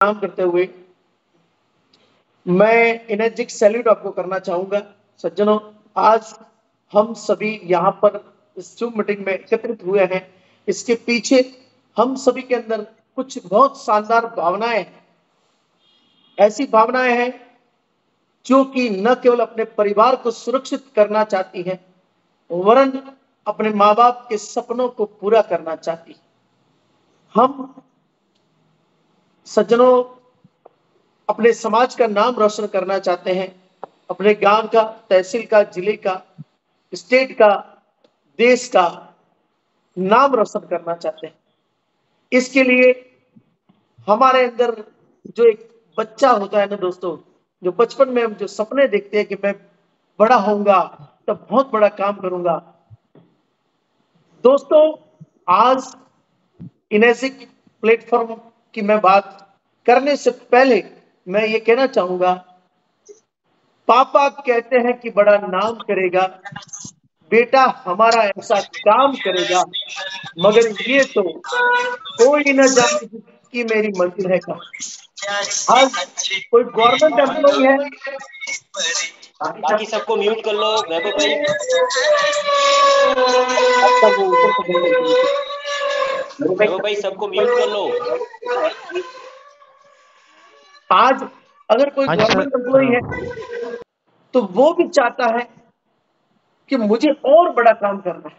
काम करते हुए मैं इनर्जिक सैल्यूट आपको करना चाहूंगा। सज्जनों, आज हम सभी यहाँ पर इस जूम मीटिंग में एकत्रित हुए हैं, इसके पीछे हम सभी के अंदर कुछ बहुत शानदार भावनाएं हैं। ऐसी भावनाएं हैं जो कि न केवल अपने परिवार को सुरक्षित करना चाहती है, वरन अपने माँ बाप के सपनों को पूरा करना चाहती है। हम सज्जनों अपने समाज का नाम रोशन करना चाहते हैं, अपने गांव का, तहसील का, जिले का, स्टेट का, देश का नाम रोशन करना चाहते हैं। इसके लिए हमारे अंदर जो एक बच्चा होता है ना दोस्तों, जो बचपन में हम जो सपने देखते हैं कि मैं बड़ा होऊंगा तब बहुत बड़ा काम करूंगा। दोस्तों, आज इनेसिक प्लेटफॉर्म की मैं बात करने से पहले मैं ये कहना चाहूंगा, पापा कहते हैं कि बड़ा नाम करेगा, बेटा हमारा ऐसा काम करेगा, मगर ये तो कोई न जाने कि मेरी मंजिल है कहाँ। आज कोई गवर्नमेंट एम्प्लॉय है, बाकी सबको म्यूट कर लो। वैभव भाई, वैभव भाई सबको म्यूट कर लो। आज अगर कोई गवर्नमेंट एम्प्लॉय है तो वो भी चाहता है कि मुझे और बड़ा काम करना है।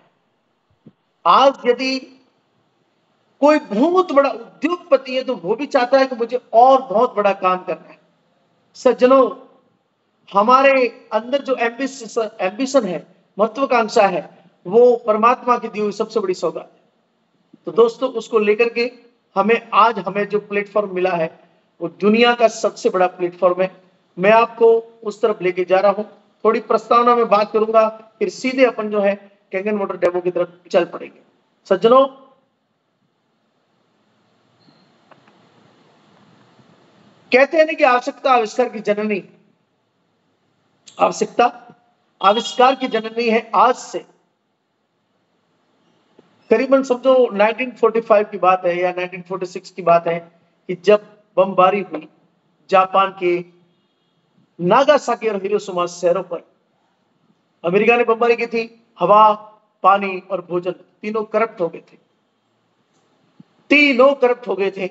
आज यदि कोई बहुत बड़ा उद्योगपति है तो वो भी चाहता है कि मुझे और बहुत बड़ा काम करना है। सज्जनों, हमारे अंदर जो एम्बिशन है, महत्वाकांक्षा है, वो परमात्मा की दी हुई सबसे बड़ी सौगात है। तो दोस्तों, उसको लेकर के हमें जो प्लेटफॉर्म मिला है वो दुनिया का सबसे बड़ा प्लेटफॉर्म है। मैं आपको उस तरफ लेके जा रहा हूं। थोड़ी प्रस्तावना में बात करूंगा, फिर सीधे अपन जो है कैंगन मोटर डेमो की तरफ चल पड़ेंगे। सज्जनों, कहते हैं ना कि आवश्यकता आविष्कार की जननी, आवश्यकता आविष्कार की जननी है। आज से करीबन समझो 1945 की बात है या 1946 की बात है कि जब बमबारी हुई जापान के नागासाकी और हिरोशिमा शहरों पर। अमेरिका ने बमबारी की थी। हवा, पानी और भोजन तीनों करप्ट हो गए थे, तीनों करप्ट हो गए थे।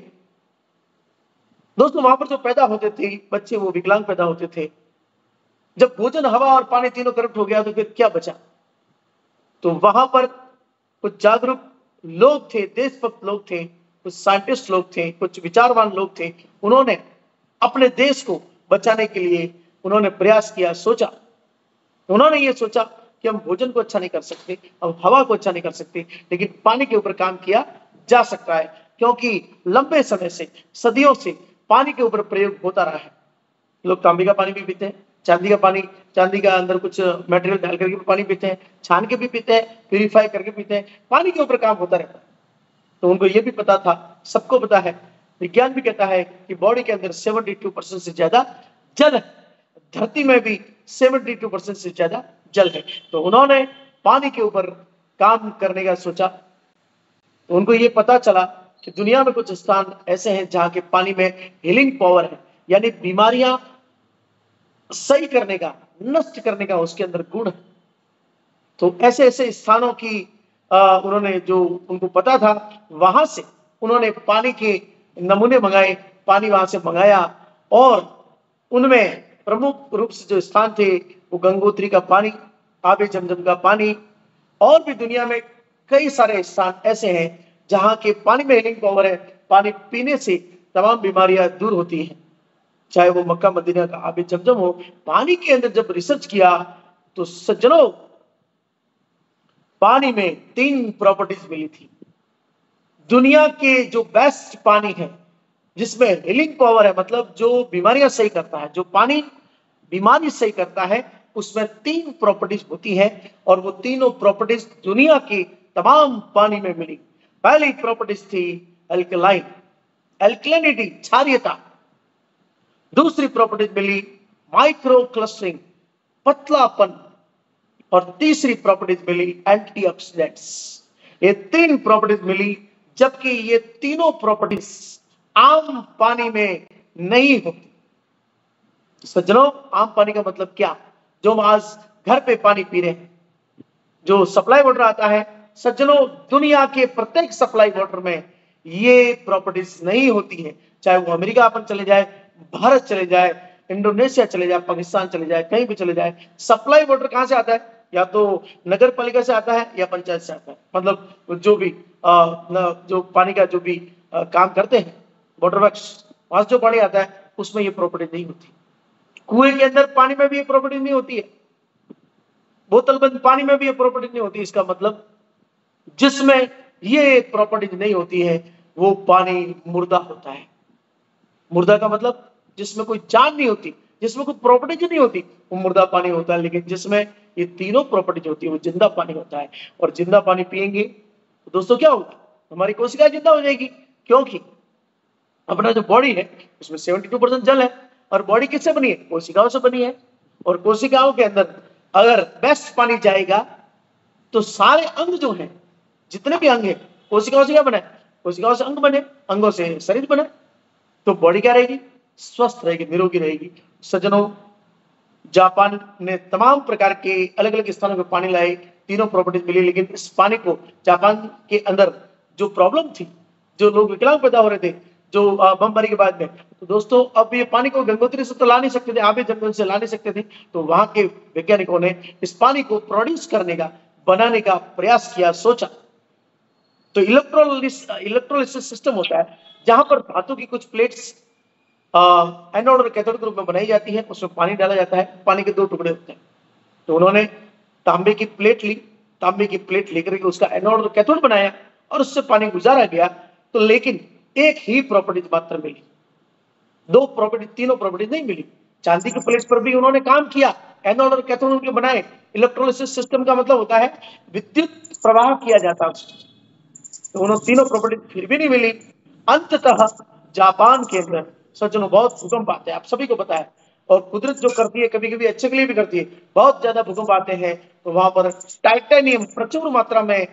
दोस्तों, वहां पर जो पैदा होते थे बच्चे, वो विकलांग पैदा होते थे। जब भोजन, हवा और पानी तीनों करप्ट हो गया तो फिर क्या बचा? तो वहां पर कुछ जागरूक लोग थे, देशभक्त लोग थे, कुछ साइंटिस्ट लोग थे, कुछ विचारवान लोग थे। उन्होंने अपने देश को बचाने के लिए उन्होंने प्रयास किया, सोचा। उन्होंने ये सोचा कि हम भोजन को अच्छा नहीं कर सकते, हम हवा को अच्छा नहीं कर सकते, लेकिन पानी के ऊपर काम किया जा सकता है, क्योंकि लंबे समय से, सदियों से पानी के ऊपर प्रयोग होता रहा है। लोग तांबे का पानी भी पीते हैं, चांदी का पानी, चांदी का अंदर कुछ मटेरियल डाल करके भी पानी पीते हैं, छान के भी पीते हैं, प्यूरिफाई करके पीते हैं। पानी के ऊपर काम होता रहता है। तो उनको ये भी पता था, सबको पता है, विज्ञान भी कहता है कि बॉडी के अंदर 72% से ज्यादा जल है, धरती में भी 72% से ज्यादा जल है। तो उन्होंने पानी के ऊपर काम करने का सोचा। तो उनको ये पता चला कि दुनिया में कुछ स्थान ऐसे हैं जहां के पानी में हीलिंग पावर है, यानी बीमारियां सही करने का, नष्ट करने का उसके अंदर गुण है। तो ऐसे ऐसे स्थानों की उन्होंने, जो उनको पता था, वहां से उन्होंने पानी के नमूने मंगाए, पानी वहां से मंगाया, और उनमें प्रमुख रूप से जो स्थान थे वो गंगोत्री का पानी, आबे जमजम का पानी, और भी दुनिया में कई सारे स्थान ऐसे हैं जहां के पानी में हीलिंग पावर है। पानी पीने से तमाम बीमारियां दूर होती हैं, चाहे वो मक्का मदीना का आबे जमजम हो। पानी के अंदर जब रिसर्च किया तो सज्जनों, पानी में 3 प्रॉपर्टीज मिली थी। दुनिया के जो बेस्ट पानी है, जिसमें हीलिंग पावर है, मतलब जो बीमारियां सही करता है, जो पानी बीमारी सही करता है, उसमें 3 प्रॉपर्टीज होती है, और वो तीनों प्रॉपर्टीज दुनिया की तमाम पानी में मिली। पहली प्रॉपर्टीज थी एल्कलाइन, एल्कलिनिटी, क्षारीयता। दूसरी प्रॉपर्टीज मिली माइक्रो क्लस्टरिंग, पतलापन, और तीसरी प्रॉपर्टीज मिली एंटीऑक्सीडेंट्स। ये 3 प्रॉपर्टीज मिली, जबकि ये तीनों प्रॉपर्टीज आम पानी में नहीं होती। सज्जनों, आम पानी का मतलब क्या? जो हम आज घर पे पानी पी रहे हैं, जो सप्लाई वाटर आता है, सज्जनों दुनिया के प्रत्येक सप्लाई वाटर में ये प्रॉपर्टीज नहीं होती है। चाहे वो अमेरिका अपन चले जाए, भारत चले जाए, इंडोनेशिया चले जाए, पाकिस्तान चले जाए, कहीं भी चले जाए, सप्लाई वाटर कहां से आता है? या तो नगर पालिका से आता है या पंचायत से आता है। मतलब जो भी जो पानी का जो भी काम करते हैं, वाटर वर्क्स, वहां से जो पानी आता है उसमें ये प्रॉपर्टी नहीं होती। कुएं के अंदर पानी में भी ये प्रॉपर्टी नहीं होती है, बोतल बंद पानी में भी ये प्रॉपर्टी नहीं होती। इसका मतलब जिसमें ये प्रॉपर्टी नहीं होती है वो पानी मुर्दा होता है। मुर्दा का मतलब जिसमें कोई जान नहीं होती, जिसमें कोई प्रॉपर्टी नहीं होती, वो मुर्दा पानी होता है। लेकिन जिसमें ये तीनों प्रॉपर्टी होती है वो जिंदा पानी होता है। और जिंदा पानी पिएंगे तो दोस्तों क्या होगा? हमारी कोशिका जिंदा हो जाएगी, क्योंकि अपना जो बॉडी है उसमें 72% जल है। और बॉडी किससे बनी है? कोशिकाओं से बनी है। और कोशिकाओं के अंदर अगर बेस्ट पानी जाएगा तो सारे अंग जो हैं, जितने भी अंग हैं, कोशिकाओं से क्या बना है? कोशिकाओं से अंग बने, अंगों से शरीर बने। तो बॉडी क्या रहेगी? स्वस्थ रहेगी, निरोगी रहेगी। सज्जनों, जापान ने तमाम प्रकार के अलग अलग स्थानों पे पानी लाए, तीनों प्रॉपर्टीज मिली, लेकिन इस पानी को जापान के अंदर जो प्रॉब्लम थी, जो लोग विकलांग पैदा हो रहे थे, जो बमबारी के बाद में, तो दोस्तों अब ये पानी को गंगोत्री से तो ला नहीं सकते थे, आबे जंगल से ला नहीं सकते थे। तो वहां के वैज्ञानिकों ने इस पानी को प्रोड्यूस करने का, बनाने का प्रयास किया, सोचा। तो इलेक्ट्रोलिसिस सिस्टम होता है जहां पर धातु की कुछ प्लेट्स एनोड और कैथोड के रूप में बनाई जाती है, उसमें पानी डाला जाता है, पानी के दो टुकड़े होते हैं। तो उन्होंने तांबे की प्लेट ली, तांबे की प्लेट लेकर के उसका एनोड और कैथोड बनाया और उससे पानी गुजारा गया। तो लेकिन एक ही प्रॉपर्टी मात्र मिली, दो प्रॉपर्टी, तीनों प्रॉपर्टी नहीं मिली। चांदी की प्लेट पर भी उन्होंने काम किया, एनोड और कैथोड उनके बनाए। इलेक्ट्रोलिसिस सिस्टम का मतलब होता है विद्युत प्रवाह किया जाता है। तो उन्होंने तीनों प्रॉपर्टी फिर भी नहीं मिली। अंततः जापान के अंदर सज्जनों बहुत भूकंप आते हैं, आप सभी को पता है। और कुदरत जो करती है कभी कभी अच्छे के लिए भी करती है। बहुत ज्यादा भूकंप आते हैं तो वहां पर टाइटेनियम प्रचुर मात्रा में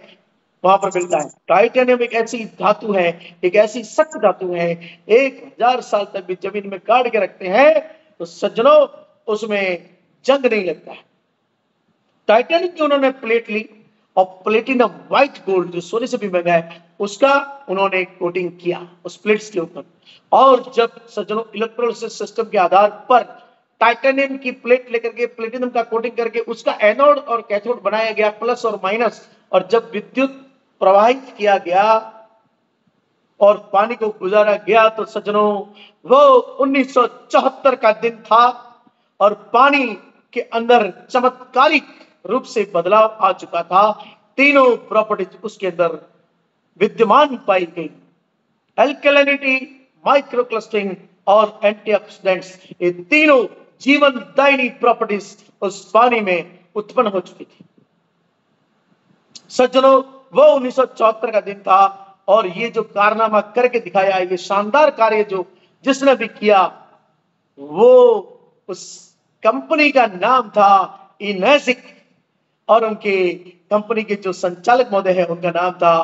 वहां पर मिलता है। टाइटेनियम एक ऐसी धातु है, एक ऐसी सख्त धातु है, 1000 साल तक भी जमीन में गाड़ के रखते हैं तो सज्जनों उसमें जंग नहीं लगता है। टाइटेनियम की उन्होंने प्लेट ली और प्लेटिनम व्हाइट गोल्ड जो सोने से भी महंगा है उसका उन्होंने कोटिंग किया उस प्लेट्स के ऊपर। और जब सज्जनों इलेक्ट्रोलिसिस सिस्टम के आधार पर टाइटेनियम की प्लेट लेकर के प्लेटिनम का कोटिंग करके उसका एनोड और कैथोड बनाया गया, प्लस और माइनस, और जब विद्युत प्रवाहित किया गया और पानी को गुजारा गया तो सज्जनों वो 1974 का दिन था और पानी के अंदर चमत्कारिक रूप से बदलाव आ चुका था। तीनों प्रॉपर्टीज उसके अंदर विद्यमान पाई गई, एल्कलिनिटी, माइक्रोक्लस्टरिंग और एंटीऑक्सीडेंट्स, ये तीनों जीवनदायिनी प्रॉपर्टीज उस पानी में उत्पन्न हो चुकी थी। सज्जनों वो 1974 का दिन था और ये जो कारनामा करके दिखाया, ये शानदार कार्य जो जिसने भी किया, वो उस कंपनी का नाम था इनेसिक और उनके कंपनी के जो संचालक महोदय है उनका नाम था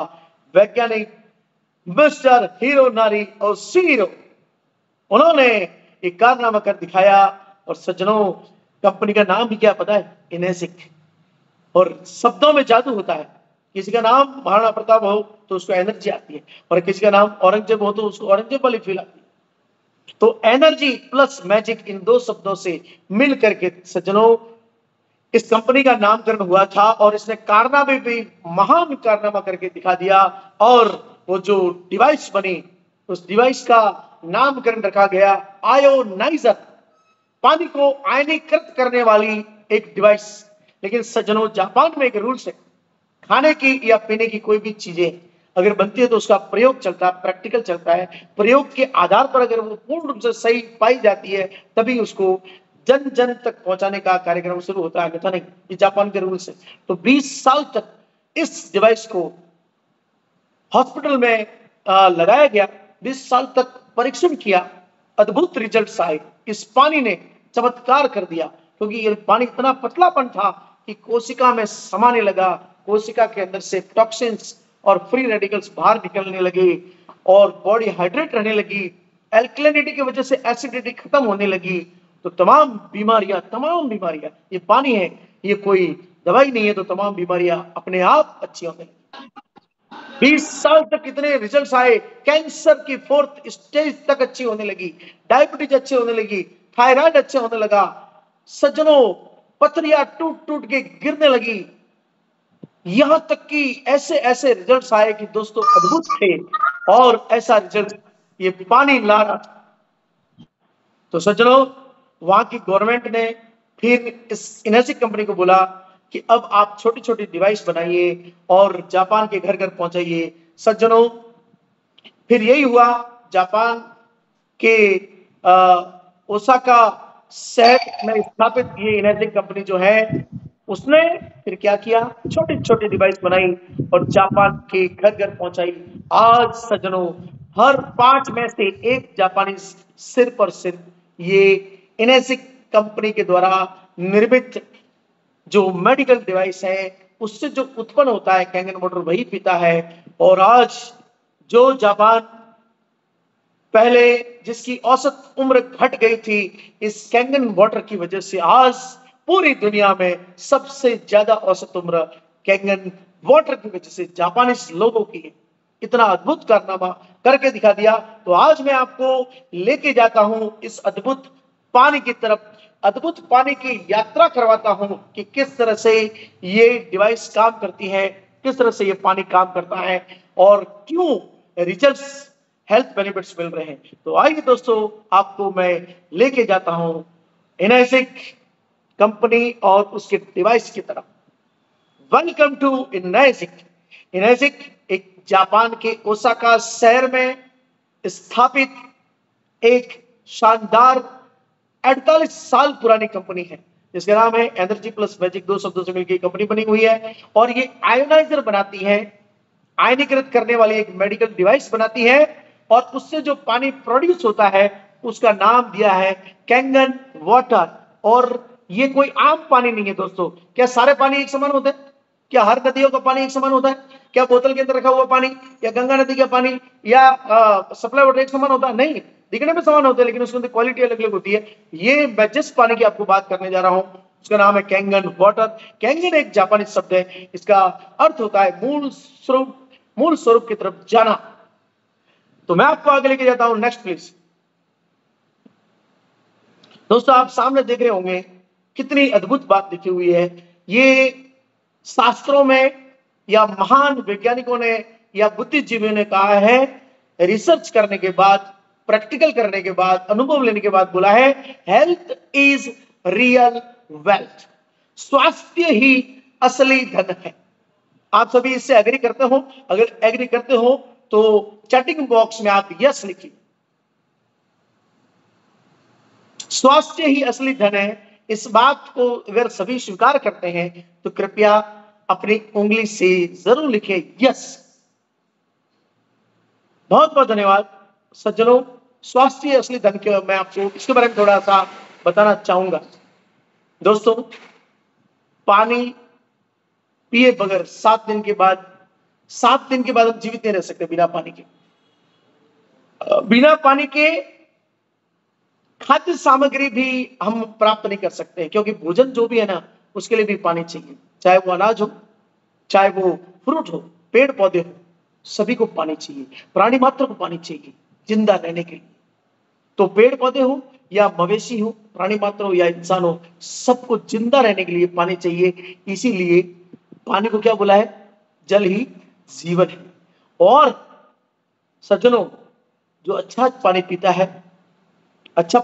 वैज्ञानिक मिस्टर हिरोनारी ओशिरो। उन्होंने एक कारनामा कर दिखाया। और सज्जनों कंपनी का नाम भी क्या पता है? इनेसिक। और शब्दों में जादू होता है। किसी का नाम महाराणा प्रताप हो तो उसको एनर्जी आती है, और किसी का नाम औरंगजेब हो तो उसको औरंगजेब वाली फील आती है। तो एनर्जी प्लस मैजिक, इन दो शब्दों से मिल करके सज्जनों इस कंपनी का नामकरण हुआ था और इसने कारनामे भी महान कारनामा करके दिखा दिया। और वो जो डिवाइस बनी उस डिवाइस का नामकरण रखा गया आयोनाइजर, पानी को आयनीकृत करने वाली एक डिवाइस। लेकिन सज्जनों जापान में एक रूल्स है, खाने की या पीने की कोई भी चीजें अगर बनती है तो उसका प्रयोग चलता है, प्रैक्टिकल चलता है। प्रयोग के आधार पर अगर वो पूर्ण रूप से सही पाई जाती है तभी उसको जन जन तक पहुंचाने का कार्यक्रम शुरू होता है, अन्यथा नहीं। ये जापान के रूल्स है। तो 20 साल तक इस डिवाइस को हॉस्पिटल में लगाया गया, 20 साल तक परीक्षण किया, अद्भुत रिजल्ट आए। इस पानी ने चमत्कार कर दिया, क्योंकि ये पानी इतना पतलापन था कि कोशिका में समाने लगा, कोशिका के अंदर से टॉक्सिन्स और फ्री रेडिकल्स बाहर निकलने लगे। और बॉडी हाइड्रेट रहने लगी, एल्कलिनिटी की वजह से एसिडिटी खत्म होने लगी, तो तमाम बीमारियां, ये पानी है, ये कोई दवाई नहीं है, तो तमाम बीमारियां अपने आप अच्छी होने लगी। 20 साल तक कितने रिजल्ट्स आए, कैंसर की 4th स्टेज तक अच्छी होने लगी, डायबिटीज अच्छी होने लगी, थायराइड अच्छे होने लगा, सज्जनों पथरियां टूट टूट के गिरने लगी, यहां तक कि ऐसे ऐसे रिजल्ट्स आए कि दोस्तों अद्भुत थे, और ऐसा रिजल्ट ये पानी ला रहा था। तो सज्जनों वहां की गवर्नमेंट ने फिर इस इनेसिक कंपनी को बोला कि अब आप छोटी छोटी डिवाइस बनाइए और जापान के घर घर पहुंचाइए। सज्जनों फिर यही हुआ, जापान के ओसाका शहर में स्थापित ये इनेसिक कंपनी जो है, उसने फिर क्या किया, छोटी छोटी डिवाइस बनाई और जापान के घर घर पहुंचाई। आज सज्जनों हर 5 में से 1 जापानी सिर्फ और सिर्फ ये इनेसिक कंपनी के द्वारा निर्मित जो मेडिकल डिवाइस है उससे जो उत्पन्न होता है कैंगन वाटर वही पीता है। और आज जो जापान पहले जिसकी औसत उम्र घट गई थी इस कैंगन वाटर की वजह से, आज पूरी दुनिया में सबसे ज्यादा औसत उम्र कैंगन वाटर की वजह से जापानीज लोगों की है। इतना अद्भुत कारनामा करके दिखा दिया। तो आज मैं आपको लेके जाता हूं इस अद्भुत पानी की तरफ, अद्भुत पानी की यात्रा करवाता हूं कि किस तरह से ये डिवाइस काम करती है, किस तरह से ये पानी काम करता है और क्यों रिजल्ट्स हेल्थ बेनिफिट्स मिल रहे हैं। तो आइए दोस्तों आपको मैं लेके जाता हूं इनेसिक कंपनी और उसके डिवाइस की तरफ। Welcome to इनेसिक। इनेसिक एक जापान के ओसाका शहर में स्थापित एक शानदार 48 साल पुरानी कंपनी है जिसका नाम है एनर्जी प्लस मैजिक। 2 शब्दों से मिलकर कंपनी बनी हुई है और ये आयोनाइजर बनाती है, आयनीकृत करने वाली एक मेडिकल डिवाइस बनाती है और उससे जो पानी प्रोड्यूस होता है उसका नाम दिया है कैंगन वाटर। और ये कोई आम पानी नहीं है दोस्तों। क्या सारे पानी एक समान होते हैं? क्या हर नदियों का पानी एक समान होता है? क्या बोतल के अंदर रखा हुआ पानी या गंगा नदी का पानी या सप्लाई वाटर एक समान होता है? नहीं, दिखने में समान होते हैं लेकिन उसके अंदर क्वालिटी अलग अलग होती है। ये मैं जिस पानी की आपको बात करने जा रहा हूं उसका नाम है कैंगन वाटर। कैंगन एक जापानी शब्द है, इसका अर्थ होता है मूल स्वरूप की तरफ जाना। तो मैं आपको आगे लेके जाता हूं, नेक्स्ट प्लीज। दोस्तों आप सामने देख रहे होंगे कितनी अद्भुत बात लिखी हुई है। ये शास्त्रों में या महान वैज्ञानिकों ने या बुद्धिजीवियों ने कहा है, रिसर्च करने के बाद, प्रैक्टिकल करने के बाद, अनुभव लेने के बाद बोला है, हेल्थ इज रियल वेल्थ। स्वास्थ्य ही असली धन है। आप सभी इससे एग्री करते हो? अगर एग्री करते हो तो चैटिंग बॉक्स में आप यस लिखिए। स्वास्थ्य ही असली धन है, इस बात को अगर सभी स्वीकार करते हैं तो कृपया अपनी उंगली से जरूर लिखें यस। बहुत बहुत धन्यवाद सज्जनों। स्वास्थ्य असली धन के मैं आपको इसके बारे में थोड़ा सा बताना चाहूंगा। दोस्तों पानी पिए बगैर 7 दिन के बाद हम जीवित नहीं रह सकते बिना पानी के। बिना पानी के खाद्य सामग्री भी हम प्राप्त नहीं कर सकते क्योंकि भोजन जो भी है ना उसके लिए भी पानी चाहिए, चाहे वो अनाज हो, चाहे वो फ्रूट हो, पेड़ पौधे हो, सभी को पानी चाहिए। प्राणी मात्र को पानी चाहिए जिंदा रहने के लिए। तो पेड़ पौधे हो या मवेशी हो, प्राणी मात्र हो या इंसान हो, सबको जिंदा रहने के लिए पानी चाहिए। इसीलिए पानी को क्या बोला है? जल ही जीवन है। और सज्जनों जो अच्छा पानी पीता है, अच्छा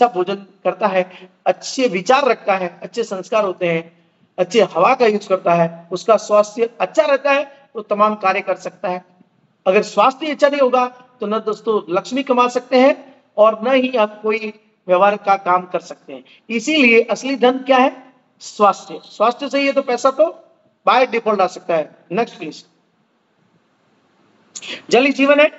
भोजन करता है, अच्छे विचार रखता है, अच्छे संस्कार होते हैं, अच्छे हवा का यूज करता है, उसका स्वास्थ्य अच्छा रहता है तो तमाम कार्य कर सकता है। अगर स्वास्थ्य अच्छा नहीं होगा तो न दोस्तों लक्ष्मी कमा सकते हैं और न ही आप कोई व्यवहार का काम कर सकते हैं। इसीलिए असली धन क्या है? स्वास्थ्य। स्वास्थ्य सही है तो पैसा तो बाय डिफॉल्ट आ सकता है। Next please. जल ही जीवन है,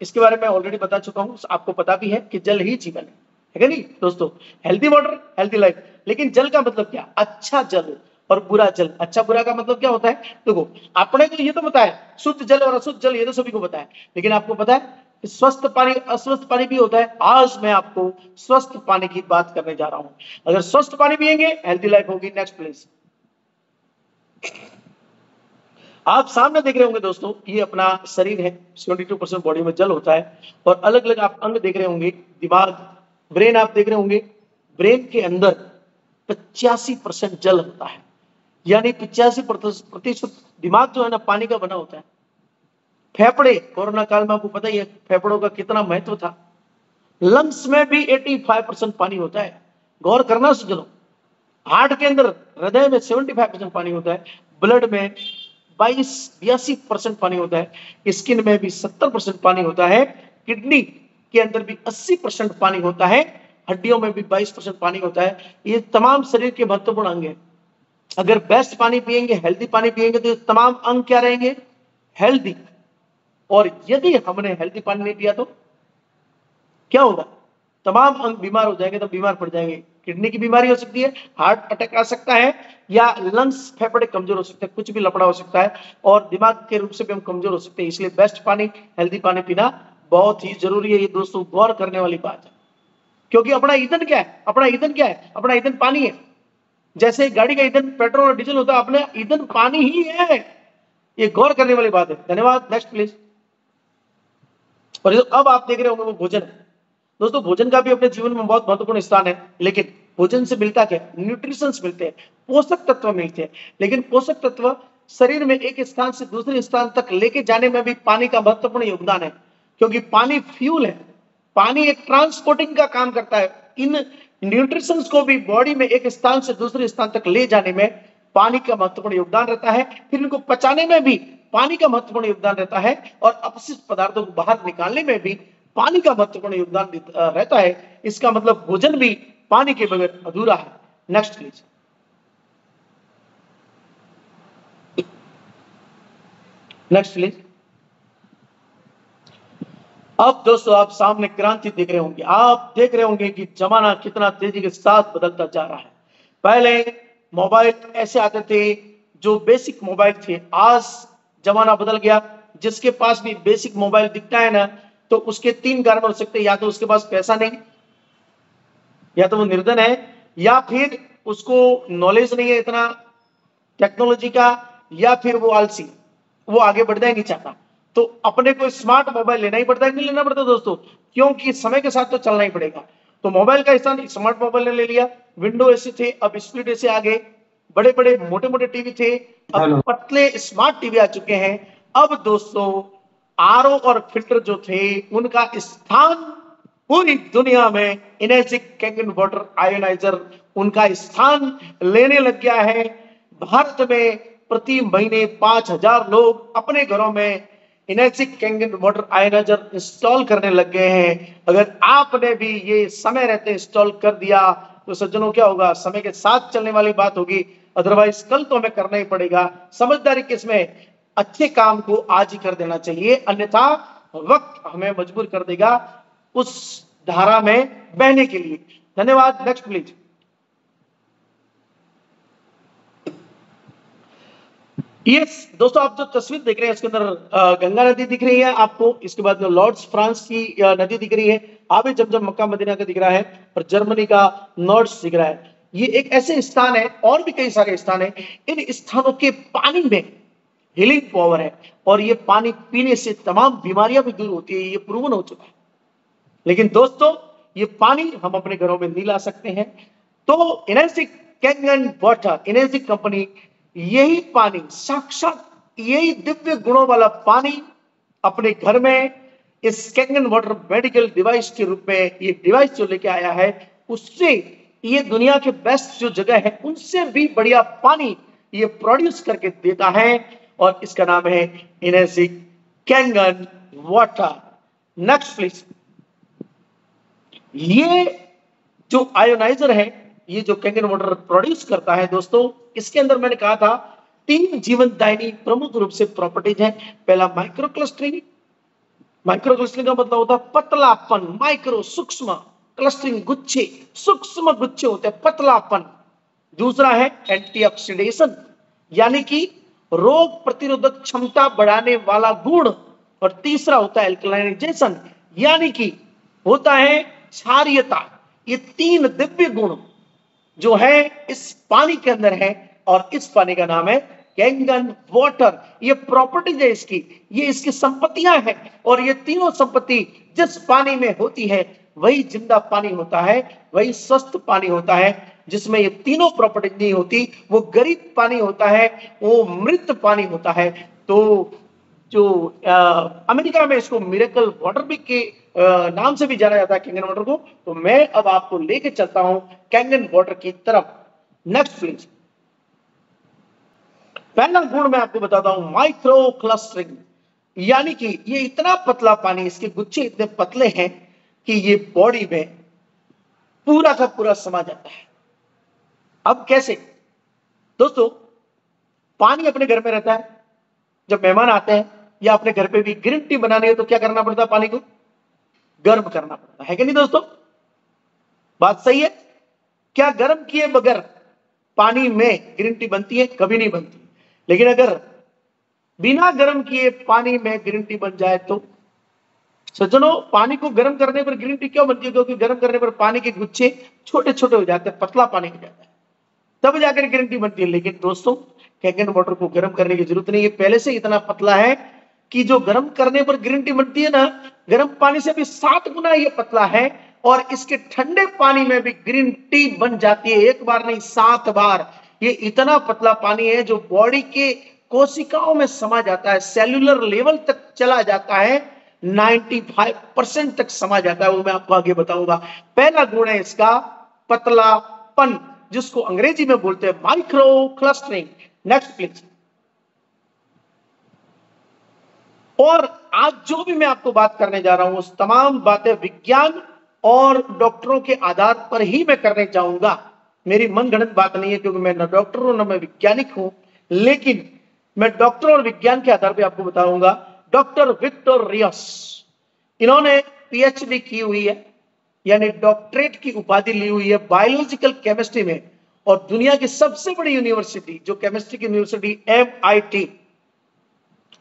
इसके बारे में ऑलरेडी बता चुका हूं, आपको पता भी है कि जल ही जीवन है कि नहीं दोस्तों? Healthy water healthy life. लेकिन जल का मतलब क्या? अच्छा जल। और बुरा जल। अच्छा बुरा का मतलब क्या होता है? देखो आपने तो ये तो बताया शुद्ध जल और अशुद्ध जल, ये तो सभी को पता है, लेकिन आपको पता है कि स्वस्थ पानी अस्वस्थ पानी भी होता है। आज मैं आपको स्वस्थ पानी की बात करने जा रहा हूं। अगर स्वस्थ पानी पिएंगे हेल्थी लाइफ होगी। Next please. आप सामने देख रहे होंगे दोस्तों, ये अपना शरीर है, 72% बॉडी में जल होता है और अलग अलग आप अंग देख रहे होंगे, दिमाग, ब्रेन आप देख रहे होंगे। ब्रेन के अंदर 85% जल होता है, यानी 85% दिमाग जो है ना पानी का बना होता है। फेफड़े, कोरोना काल में आपको पता ही है फेफड़ों का कितना महत्व था। लंग्स में भी 85% पानी होता है, गौर करना सज्जनों। हार्ट के अंदर, हृदय में 75% पानी होता है, ब्लड में 82-82% पानी होता है, स्किन में भी 70% पानी होता है, किडनी के अंदर भी 80% पानी होता है, हड्डियों में भी 22% पानी होता है। ये तमाम शरीर के महत्वपूर्ण अंग हैं। अगर बेस्ट पानी पिएंगे, हेल्दी पानी पिएंगे तो ये तमाम अंग क्या रहेंगे? हेल्दी। और यदि हमने हेल्दी पानी नहीं पिया तो क्या होगा? तमाम अंग बीमार हो जाएंगे, तो बीमार पड़ जाएंगे। किडनी की बीमारी हो सकती है, हार्ट अटैक आ सकता है, या लंग्स फेफड़े कमजोर हो सकते हैं, कुछ भी लफड़ा हो सकता है, और दिमाग के रूप से भी हम कमजोर हो सकते हैं। इसलिए बेस्ट पानी, हेल्दी पानी पीना बहुत ही जरूरी है। ये दोस्तों गौर करने वाली बात है, क्योंकि अपना ईंधन क्या है? अपना ईंधन क्या है? अपना ईंधन पानी है। जैसे गाड़ी का ईंधन पेट्रोल और डीजल होता है, अपना ईंधन पानी ही है। ये गौर करने वाली बात है। धन्यवाद। Next please. और अब आप देख रहे होंगे वो भोजन। दोस्तों भोजन का भी अपने जीवन में बहुत महत्वपूर्ण स्थान है, लेकिन भोजन से मिलता क्या? न्यूट्रिशंस मिलते हैं, पोषक तत्व मिलते हैं। लेकिन पोषक तत्व शरीर में एक स्थान से दूसरे स्थान तक लेके जाने में भी पानी का महत्वपूर्ण योगदान है, क्योंकि पानी फ्यूल है। पानी एक ट्रांसपोर्टिंग का काम करता है। इन न्यूट्रिशंस को भी बॉडी में एक स्थान से दूसरे स्थान तक ले जाने में पानी का महत्वपूर्ण योगदान रहता है। फिर इनको पचाने में भी पानी का महत्वपूर्ण योगदान रहता है, और अपशिष्ट पदार्थों को बाहर निकालने में भी पानी का महत्वपूर्ण योगदान रहता है। इसका मतलब भोजन भी पानी के बगैर अधूरा है। Next please. Next please. अब दोस्तों आप सामने क्रांति देख रहे होंगे। आप देख रहे होंगे कि जमाना कितना तेजी के साथ बदलता जा रहा है। पहले मोबाइल ऐसे आते थे जो बेसिक मोबाइल थे, आज जमाना बदल गया। जिसके पास भी बेसिक मोबाइल दिखता है ना, तो उसके 3 कारण हो सकते हैं। या तो उसके पास पैसा नहीं, या तो वो निर्धन है, या फिर उसको नॉलेज नहीं है इतना टेक्नोलॉजी का, या फिर वो आलसी, वो आगे बढ़ना ही नहीं चाहता। तो अपने को स्मार्ट मोबाइल लेना ही पड़ता है, नहीं लेना पड़ता दोस्तों? क्योंकि समय के साथ तो चलना ही पड़ेगा। तो मोबाइल का स्थान स्मार्ट मोबाइल ने ले लिया। विंडो एसी थे, अब स्प्लिट एसी आ गए। बड़े बड़े मोटे मोटे टीवी थे, अब पतले स्मार्ट टीवी आ चुके हैं। अब दोस्तों आरओ और फिल्टर जो थे उनका स्थान पूरी दुनिया में इनेसिक कैंगन वाटर आयोनाइजर उनका स्थान लेने लग गया है। भारत में प्रति महीने 5000 लोग अपने घरों में इनेसिक कैंगन वाटर आयोनाइजर इंस्टॉल करने लग गए हैं। अगर आपने भी ये समय रहते इंस्टॉल कर दिया तो सज्जनों क्या होगा? समय के साथ चलने वाली बात होगी, अदरवाइज कल तो हमें करना ही पड़ेगा। समझदारी किसमें? अच्छे काम को आज ही कर देना चाहिए, अन्यथा वक्त हमें मजबूर कर देगा उस धारा में बहने के लिए। धन्यवाद। Next please. ये दोस्तों आप जो तस्वीर देख रहे हैं इसके अंदर गंगा नदी दिख रही है आपको, इसके बाद लॉर्ड्स फ्रांस की नदी दिख रही है, आबे जमजम मक्का मदीना का दिख रहा है, और जर्मनी का नॉर्ड्स दिख रहा है। ये एक ऐसे स्थान है, और भी कई सारे स्थान है। इन स्थानों के पानी में हीलिंग पावर है, और ये पानी पीने से तमाम बीमारियां भी दूर होती है, ये प्रूवन हो चुका है। लेकिन दोस्तों ये पानी हम अपने घरों में नहीं ला सकते हैं। तो इनेसिक कैंगन वाटर, इनेसिक कंपनी यही पानी, साक्षात यही दिव्य गुणों वाला पानी अपने घर में इस कैंगन वाटर मेडिकल डिवाइस के रूप में ये डिवाइस जो लेके आया है, उससे ये दुनिया के बेस्ट जो जगह है उनसे भी बढ़िया पानी ये प्रोड्यूस करके देता है, और इसका नाम है इनेसिक कैंगन वाटर। Next please. ये जो आयोनाइजर है, ये जो कैंगन वाटर प्रोड्यूस करता है दोस्तों, इसके अंदर मैंने कहा था 3 जीवनदायिनी प्रमुख रूप से प्रॉपर्टीज हैं। पहला माइक्रो क्लस्टरिंग। माइक्रो क्लस्टरिंग का मतलब होता है पतलापन, माइक्रो सूक्ष्म, क्लस्टरिंग गुच्छे, सूक्ष्म गुच्छे होते हैं, पतलापन। दूसरा है एंटीऑक्सीडेशन, यानी कि रोग प्रतिरोधक क्षमता बढ़ाने वाला गुण, और तीसरा होता है एल्कलाइनेशन, यानी कि होता है क्षारीयता। ये तीन दिव्य गुण जो है इस पानी के अंदर है, और इस पानी का नाम है कैंगन वाटर। ये प्रॉपर्टीज है इसकी, ये इसकी संपत्तियां हैं, और ये तीनों संपत्ति जिस पानी में होती है वही जिंदा पानी होता है, वही स्वस्थ पानी होता है। जिसमें ये तीनों प्रॉपर्टीज नहीं होती वो गरीब पानी होता है, वो मृत पानी होता है। तो जो अमेरिका में इसको मिरेकल वाटर भी के नाम से भी जाना जाता है कैंगन वाटर को। तो मैं अब आपको लेके चलता हूं कैंगन वाटर की तरफ। Next please. पहला गुण मैं आपको बताता हूं माइक्रो क्लस्टरिंग, यानी कि ये इतना पतला पानी, इसके गुच्छे इतने पतले हैं कि ये बॉडी में पूरा का पूरा समा जाता है। अब कैसे दोस्तों, पानी अपने घर में रहता है, जब मेहमान आते हैं या अपने घर पे भी ग्रीन टी बनानी है तो क्या करना पड़ता है, पानी को गर्म करना पड़ता है कि नहीं दोस्तों? बात सही है? क्या गर्म किए बगैर पानी में ग्रीन टी बनती है? कभी नहीं बनती। लेकिन अगर बिना गर्म किए पानी में ग्रीन टी बन जाए तो सज्जनों, पानी को गर्म करने पर ग्रीन टी क्यों बनती है? क्योंकि गर्म करने पर पानी के गुच्छे छोटे छोटे हो जाते हैं, पतला पानी हो जाता है, तब जाकर ग्रीन टी बनती है। लेकिन दोस्तों, कैंगन वाटर को गर्म करने की जरूरत नहीं है, पहले से इतना पतला है कि जो गर्म करने पर ग्रीन टी बनती है ना, गर्म पानी से भी 7 गुना ये पतला है, और इसके ठंडे पानी में भी ग्रीन टी बन जाती है, एक बार नहीं 7 बार। ये इतना पतला पानी है जो बॉडी के कोशिकाओं में समा जाता है, सेल्यूलर लेवल तक चला जाता है, 95% तक समा जाता है। वो मैं आपको आगे बताऊंगा। पहला गुण है इसका पतलापन, जिसको अंग्रेजी में बोलते हैं माइक्रो क्लस्टरिंग। Next please. और आज जो भी मैं आपको बात करने जा रहा हूं उस तमाम बातें विज्ञान और डॉक्टरों के आधार पर ही मैं करने जाऊंगा। मेरी मनगढ़ंत बात नहीं है, क्योंकि मैं न डॉक्टर हूं न मैं वैज्ञानिक हूं, लेकिन मैं डॉक्टर और विज्ञान के आधार पर आपको बताऊंगा। डॉक्टर विक्टर रियस, इन्होंने पीएचडी की हुई है, यानी डॉक्टरेट की उपाधि ली हुई है बायोलॉजिकल केमिस्ट्री में, और दुनिया की सबसे बड़ी यूनिवर्सिटी जो केमिस्ट्री की यूनिवर्सिटी MIT,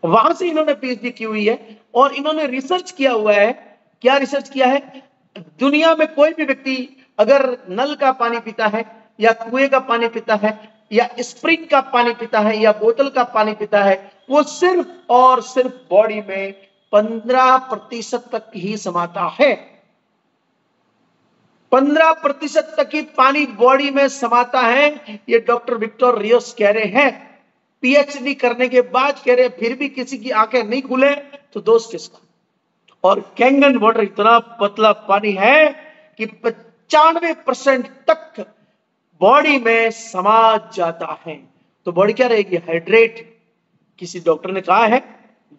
वहां से इन्होंने पीएचडी की हुई है। और इन्होंने रिसर्च किया हुआ है। क्या रिसर्च किया है? दुनिया में कोई भी व्यक्ति अगर नल का पानी पीता है, या कुएं का पानी पीता है, या स्प्रिंग का पानी पीता है, या बोतल का पानी पीता है, वो सिर्फ और सिर्फ बॉडी में 15% तक ही समाता है। 15% तक ही पानी बॉडी में समाता है, ये डॉक्टर विक्टर रियस कह रहे हैं। पीएचडी करने के बाद कह रहे हैं फिर भी किसी की आंखें नहीं खुले तो दोष किसका? और कैंगन वाटर इतना पतला पानी है कि 95% तक बॉडी में समा जाता है। तो बॉडी क्या रहेगी? हाइड्रेट। किसी डॉक्टर ने कहा है,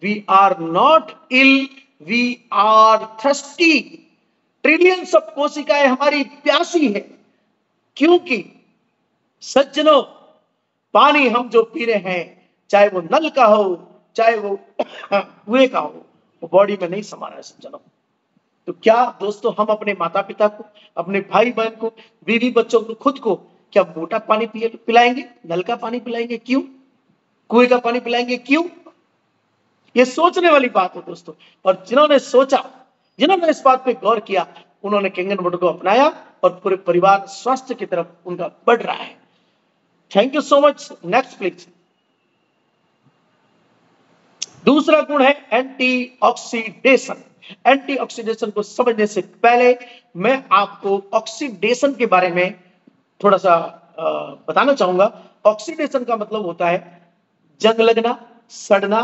we are not ill, we are thirsty. Trillions of कोशिकाएं हमारी प्यासी है, क्योंकि सज्जनों, पानी हम जो पी रहे हैं, चाहे वो नल का हो, चाहे वो कुएं का हो, वो बॉडी में नहीं समा रहा है सज्जनों। तो क्या दोस्तों, हम अपने माता पिता को, अपने भाई बहन को, बीवी बच्चों को, खुद को क्या मोटा पानी पिलाएंगे? नल का पानी पिलाएंगे? क्यों? कुएं का पानी पिलाएंगे? क्यों? ये सोचने वाली बात है दोस्तों। और जिन्होंने सोचा, जिन्होंने इस बात पे गौर किया, उन्होंने कैंगन वाटर को अपनाया, और पूरे परिवार स्वास्थ्य की तरफ उनका बढ़ रहा है। Thank you so much. Next please. दूसरा गुण है एंटीऑक्सीडेशन। एंटीऑक्सीडेशन को समझने से पहले मैं आपको ऑक्सीडेशन के बारे में थोड़ा सा बताना चाहूंगा। ऑक्सीडेशन का मतलब होता है जंग लगना, सड़ना,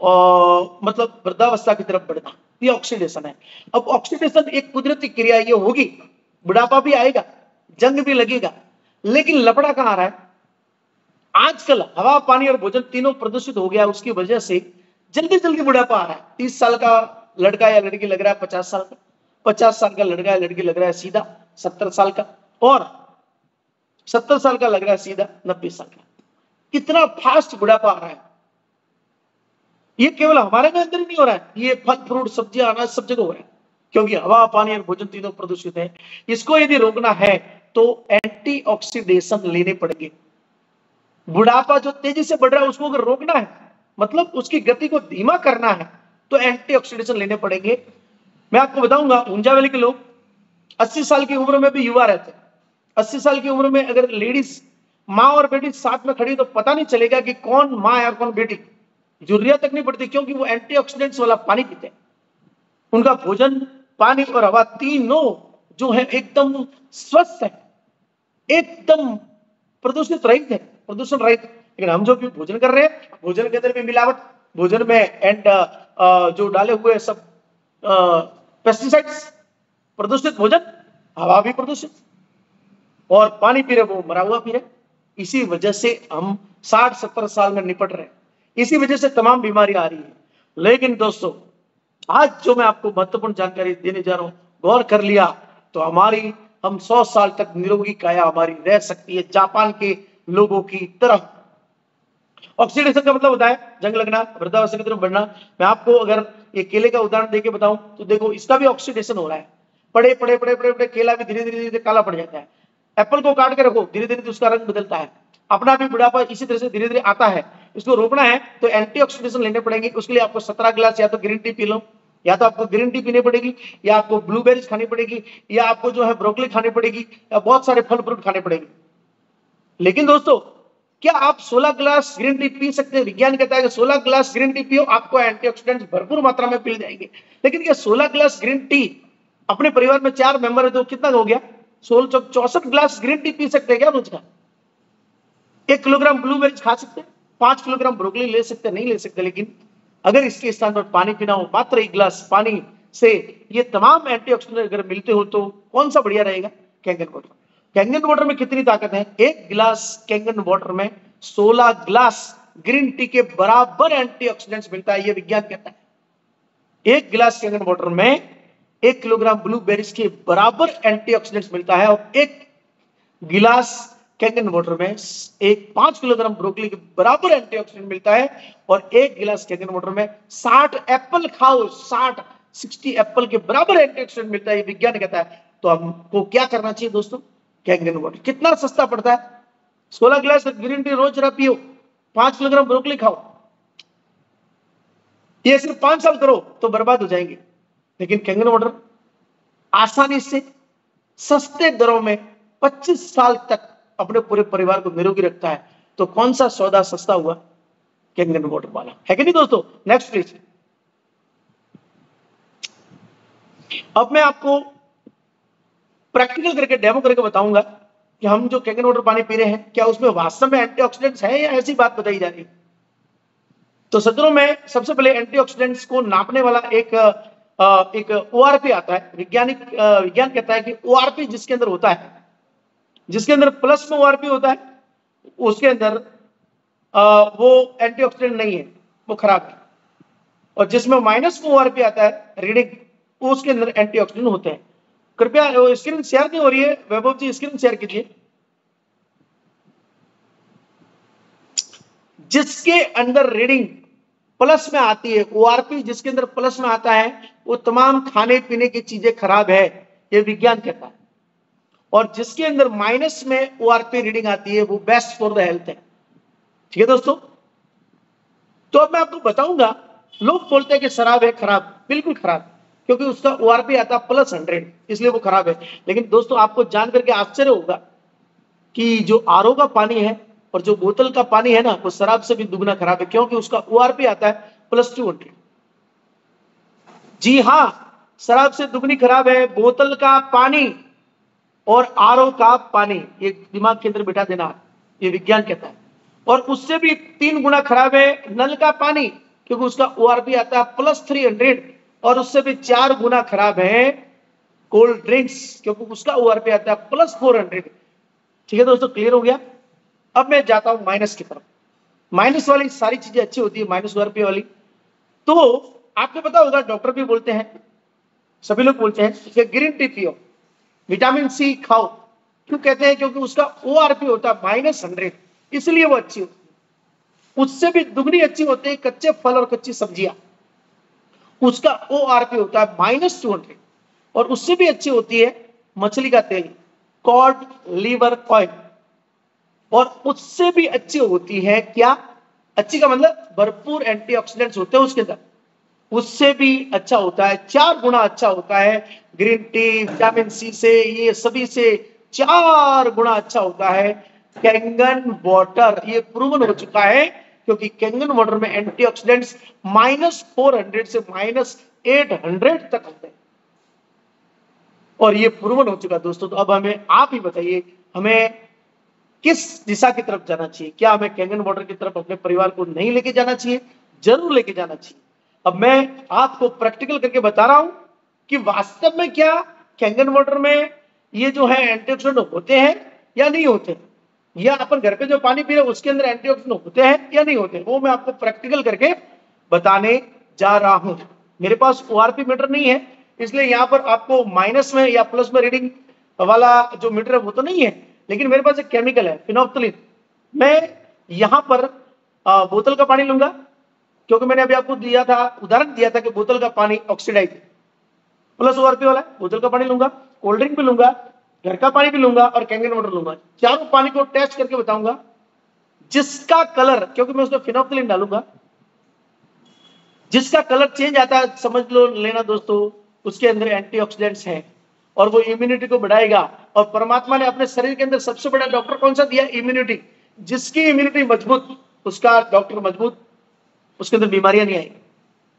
और मतलब वृद्धावस्था की तरफ बढ़ना, ये ऑक्सीडेशन है। अब ऑक्सीडेशन एक कुदरती क्रिया ये होगी, बुढ़ापा भी आएगा, जंग भी लगेगा, लेकिन लफड़ा कहां आ रहा है? आजकल हवा, पानी और भोजन तीनों प्रदूषित हो गया, उसकी वजह से जल्दी जल्दी बुढ़ापा आ रहा है। 30 साल का लड़का या लड़की लग रहा है 50 साल का, 50 साल का लड़का या लड़की लग रहा है सीधा 70 साल का, और 70 साल का लग रहा है सीधा 90 साल का। कितना फास्ट बुढ़ापा आ रहा है। ये केवल हमारे में अंदर ही नहीं हो रहा है, ये फल फ्रूट सब्जियां अनाज सब जगह हो रहा है। क्योंकि हवा, पानी और भोजन तीनों प्रदूषित है। इसको यदि रोकना है तो एंटीऑक्सीडेशन लेने पड़ेंगे। बुढ़ापा जो तेजी से बढ़ रहा है उसको अगर रोकना है, मतलब उसकी गति को धीमा करना है, तो एंटीऑक्सीडेशन लेने पड़ेंगे। मैं आपको बताऊंगा, ऊंजा वैली के लोग 80 साल की उम्र में भी युवा रहते हैं। 80 साल की उम्र में अगर लेडीज, माँ और बेटी साथ में खड़ी तो पता नहीं चलेगा कि कौन माँ है और कौन बेटी। जरूरत तक नहीं पड़ती, क्योंकि वो एंटीऑक्सीडेंट्स वाला पानी पीते हैं। उनका भोजन, पानी और हवा तीनों जो है एकदम स्वस्थ है, एकदम प्रदूषित रहित है, प्रदूषण रहित। लेकिन हम जो भी भोजन कर रहे हैं, भोजन के अंदर भी मिलावट, भोजन में एंड जो डाले हुए सब पेस्टिसाइड्स, प्रदूषित भोजन, हवा भी प्रदूषित, और पानी पी रहे वो मरा हुआ पी रहे। इसी वजह से हम 60-70 साल में निपट रहे हैं, इसी वजह से तमाम बीमारी आ रही है। लेकिन दोस्तों, आज जो मैं आपको महत्वपूर्ण जानकारी देने जा रहा हूं, गौर कर लिया तो हम 100 साल तक निरोगी काया हमारी रह सकती है, जापान के लोगों की तरह। ऑक्सीडेशन का मतलब होता है जंग लगना, वृद्धावस्था की तरफ बढ़ना। मैं आपको अगर ये केले का उदाहरण देके बताऊं तो देखो, इसका भी ऑक्सीडेशन हो रहा है। पड़े पड़े पड़े पड़े पड़े केला भी धीरे धीरे काला पड़ जाता है। एप्पल को काट के रखो, धीरे धीरे उसका रंग बदलता है। अपना भी बुढ़ापा इसी तरह से धीरे धीरे आता है। इसको रोकना है तो एंटीऑक्सीडेशन लेने पड़ेंगे। उसके लिए आपको 17 गिलास या तो ग्रीन टी पी लो, या तो आपको ग्रीन टी पीनी पड़ेगी, या आपको ब्लूबेरीज खानी पड़ेगी, या आपको जो है ब्रोकली खानी पड़ेगी, या बहुत सारे फल फ्रूट खाने पड़ेंगे। लेकिन दोस्तों, क्या आप 16 गिलास ग्रीन टी पी सकते हैं? विज्ञान कहता है कि 16 गिलास ग्रीन टी पियो, आपको एंटीऑक्सीडेंट्स भरपूर मात्रा में मिल जाएंगे। लेकिन क्या 16 गिलास ग्रीन टी, अपने परिवार में 4 मेंबर है तो कितना हो गया? 64 गिलास ग्रीन टी पी सकते हैं क्या रोज का? 1 किलोग्राम ब्लूबेरीज खा सकते हैं, 5 किलोग्राम ब्रोकली ले सकते हैं? नहीं ले सकते। लेकिन अगर इसके स्थान पर पानी पीना हो, मात्र 1 गिलास पानी से ये तमाम एंटीऑक्सीडेंट अगर मिलते हो तो कौन सा बढ़िया रहेगा? Kangen water. कैंगन वाटर में कितनी ताकत है? 1 गिलास कैंगन वाटर में 16 गिलास ग्रीन टी के बराबर एंटीऑक्सीडेंट्स मिलता है, ये विज्ञान कहता है। 1 गिलास कैंगन वाटर में 1 किलोग्राम ब्लूबेरीज के बराबर एंटीऑक्सीडेंट्स मिलता है, और 1 गिलास कैंगन वाटर में 5 किलोग्राम ब्रोकली के बराबर एंटीऑक्सीडेंट मिलता है, और 1 गिलास कैंगन वाटर में 60 एप्पल खाओ, 60 एप्पल के बराबर एंटीऑक्सीडेंट मिलता है, ये विज्ञान कहता है। तो हमको क्या करना चाहिए दोस्तों? कैंगन वाटर कितना सस्ता पड़ता है? 16 गिलास ग्रीन टी रोज पियो, 5 किलोग्राम ब्रोकली खाओ। ये सिर्फ 5 साल करो तो बर्बाद हो जाएंगे। लेकिन कैंगन वाटर आसानी से सस्ते दरों में 25 साल तक अपने पूरे परिवार को निरोगी रखता है। तो कौन सा सौदा सस्ता हुआ? कैंगन वाटर वाला, है कि नहीं दोस्तों? Next please. अब मैं आपको प्रैक्टिकल करके, डेमो करके बताऊंगा कि हम जो कैंगन वाटर पानी पी रहे हैं, क्या उसमें वास्तव में एंटीऑक्सीडेंट्स है या ऐसी बात बताई जा रही है। तो सत्रों में सबसे पहले एंटीऑक्सीडेंट्स को नापने वाला एक ओआरपी आता है। विज्ञान कहता है कि ओआरपी जिसके अंदर होता है, जिसके अंदर प्लस में ओआरपी होता है, उसके अंदर वो एंटीऑक्सीडेंट नहीं है, वो खराब है। और जिसमें माइनस में ओआरपी आता है रीडिंग, उसके अंदर एंटीऑक्सीडेंट होते हैं। कृपया स्क्रीन शेयर नहीं हो रही है, वैभव जी स्क्रीन शेयर कीजिए। जिसके अंदर रीडिंग प्लस में आती है, ओआरपी जिसके अंदर प्लस में आता है, वो तमाम खाने पीने की चीजें खराब है, ये विज्ञान कहता है। और जिसके अंदर माइनस में ओआरपी रीडिंग आती है, वो बेस्ट फॉर द हेल्थ है। ठीक है दोस्तों? तो अब मैं आपको बताऊंगा, लोग बोलते हैं कि शराब है खराब, बिल्कुल खराब, क्योंकि उसका ओआरपी आता +100, इसलिए वो खराब है। लेकिन दोस्तों, आपको जान करके आश्चर्य होगा कि जो आरओ का पानी है और जो बोतल का पानी है ना, वो शराब से भी दुगना खराब है, क्योंकि उसका ओआरपी आता है +200। जी हां, शराब से दुगनी खराब है बोतल का पानी और आरओ का पानी, ये दिमाग के अंदर बिठा देना, ये विज्ञान कहता है। और उससे भी 3 गुना खराब है नल का पानी, क्योंकि उसका ओआरपी आता है +300। और उससे भी 4 गुना खराब है कोल्ड ड्रिंक्स, क्योंकि उसका ओआरपी आता है +400। ठीक है दोस्तों, क्लियर हो गया? अब मैं जाता हूं माइनस की तरफ। माइनस वाली सारी चीजें अच्छी होती है, माइनस ओआरपी वाली। तो आपको पता होगा, डॉक्टर भी बोलते हैं, सभी लोग बोलते हैं कि ग्रीन टी पियो, विटामिन सी खाओ। क्यों कहते हैं? क्योंकि उसका ओआरपी होता है -100, इसलिए वो अच्छी होती है। उससे भी दुगनी अच्छी होती है कच्चे फल और कच्ची सब्जियां, उसका ओआरपी होता है -200। और उससे भी अच्छी होती है मछली का तेल, कॉड लीवर ऑयल। और उससे भी अच्छी होती है क्या, अच्छी का मतलब भरपूर एंटीऑक्सीडेंट्स होते हैं उसके अंदर, उससे भी अच्छा होता है, 4 गुना अच्छा होता है ग्रीन टी, विटामिन सी से, ये सभी से 4 गुना अच्छा होता है कैंगन वाटर। ये प्रूवन हो चुका है, क्योंकि कैंगन वाटर में एंटीऑक्सीडेंट्स -400 से -800 तक होते हैं, और ये प्रूवन हो चुका दोस्तों। तो अब हमें आप ही बताइए, हमें किस दिशा की तरफ जाना चाहिए? क्या हमें कैंगन वाटर की तरफ अपने परिवार को नहीं लेके जाना चाहिए? जरूर लेके जाना चाहिए। अब मैं आपको प्रैक्टिकल करके बता रहा हूं कि वास्तव में क्या कैंगन वाटर में ये जो है एंटीऑक्सीडेंट होते हैं या नहीं होते, या अपन घर पे जो पानी पी रहे हैं उसके अंदर एंटीऑक्सीडेंट होते हैं या नहीं होते, वो मैं आपको प्रैक्टिकल करके बताने जा रहा हूं। मेरे पास ओआरपी मीटर नहीं है, इसलिए यहां पर आपको माइनस में या प्लस में रीडिंग वाला जो मीटर है वो तो नहीं है, लेकिन मेरे पास एक केमिकल है फिनोल्फ्थालीन। मैं यहां पर बोतल का पानी लूंगा, क्योंकि मैंने अभी आपको दिया था, उदाहरण दिया था कि बोतल का पानी ऑक्सीडाइज प्लस ओआरपी वाला है। बोतल का पानी लूंगा, कोल्ड ड्रिंक भी लूंगा, घर का पानी भी लूंगा और कैंगन वाटर लूंगा। चारों पानी को टेस्ट करके बताऊंगा, जिसका कलर, क्योंकि मैं उसमें फिनोल्फ्थालीन डालूंगा, जिसका कलर चेंज आता है समझ लो लेना दोस्तों उसके अंदर एंटीऑक्सीडेंट्स हैं और वो इम्यूनिटी को बढ़ाएगा। और परमात्मा ने अपने शरीर के अंदर सबसे बड़ा डॉक्टर कौन सा दिया? इम्यूनिटी। जिसकी इम्यूनिटी मजबूत उसका डॉक्टर मजबूत, उसके अंदर बीमारियां नहीं आएंगी,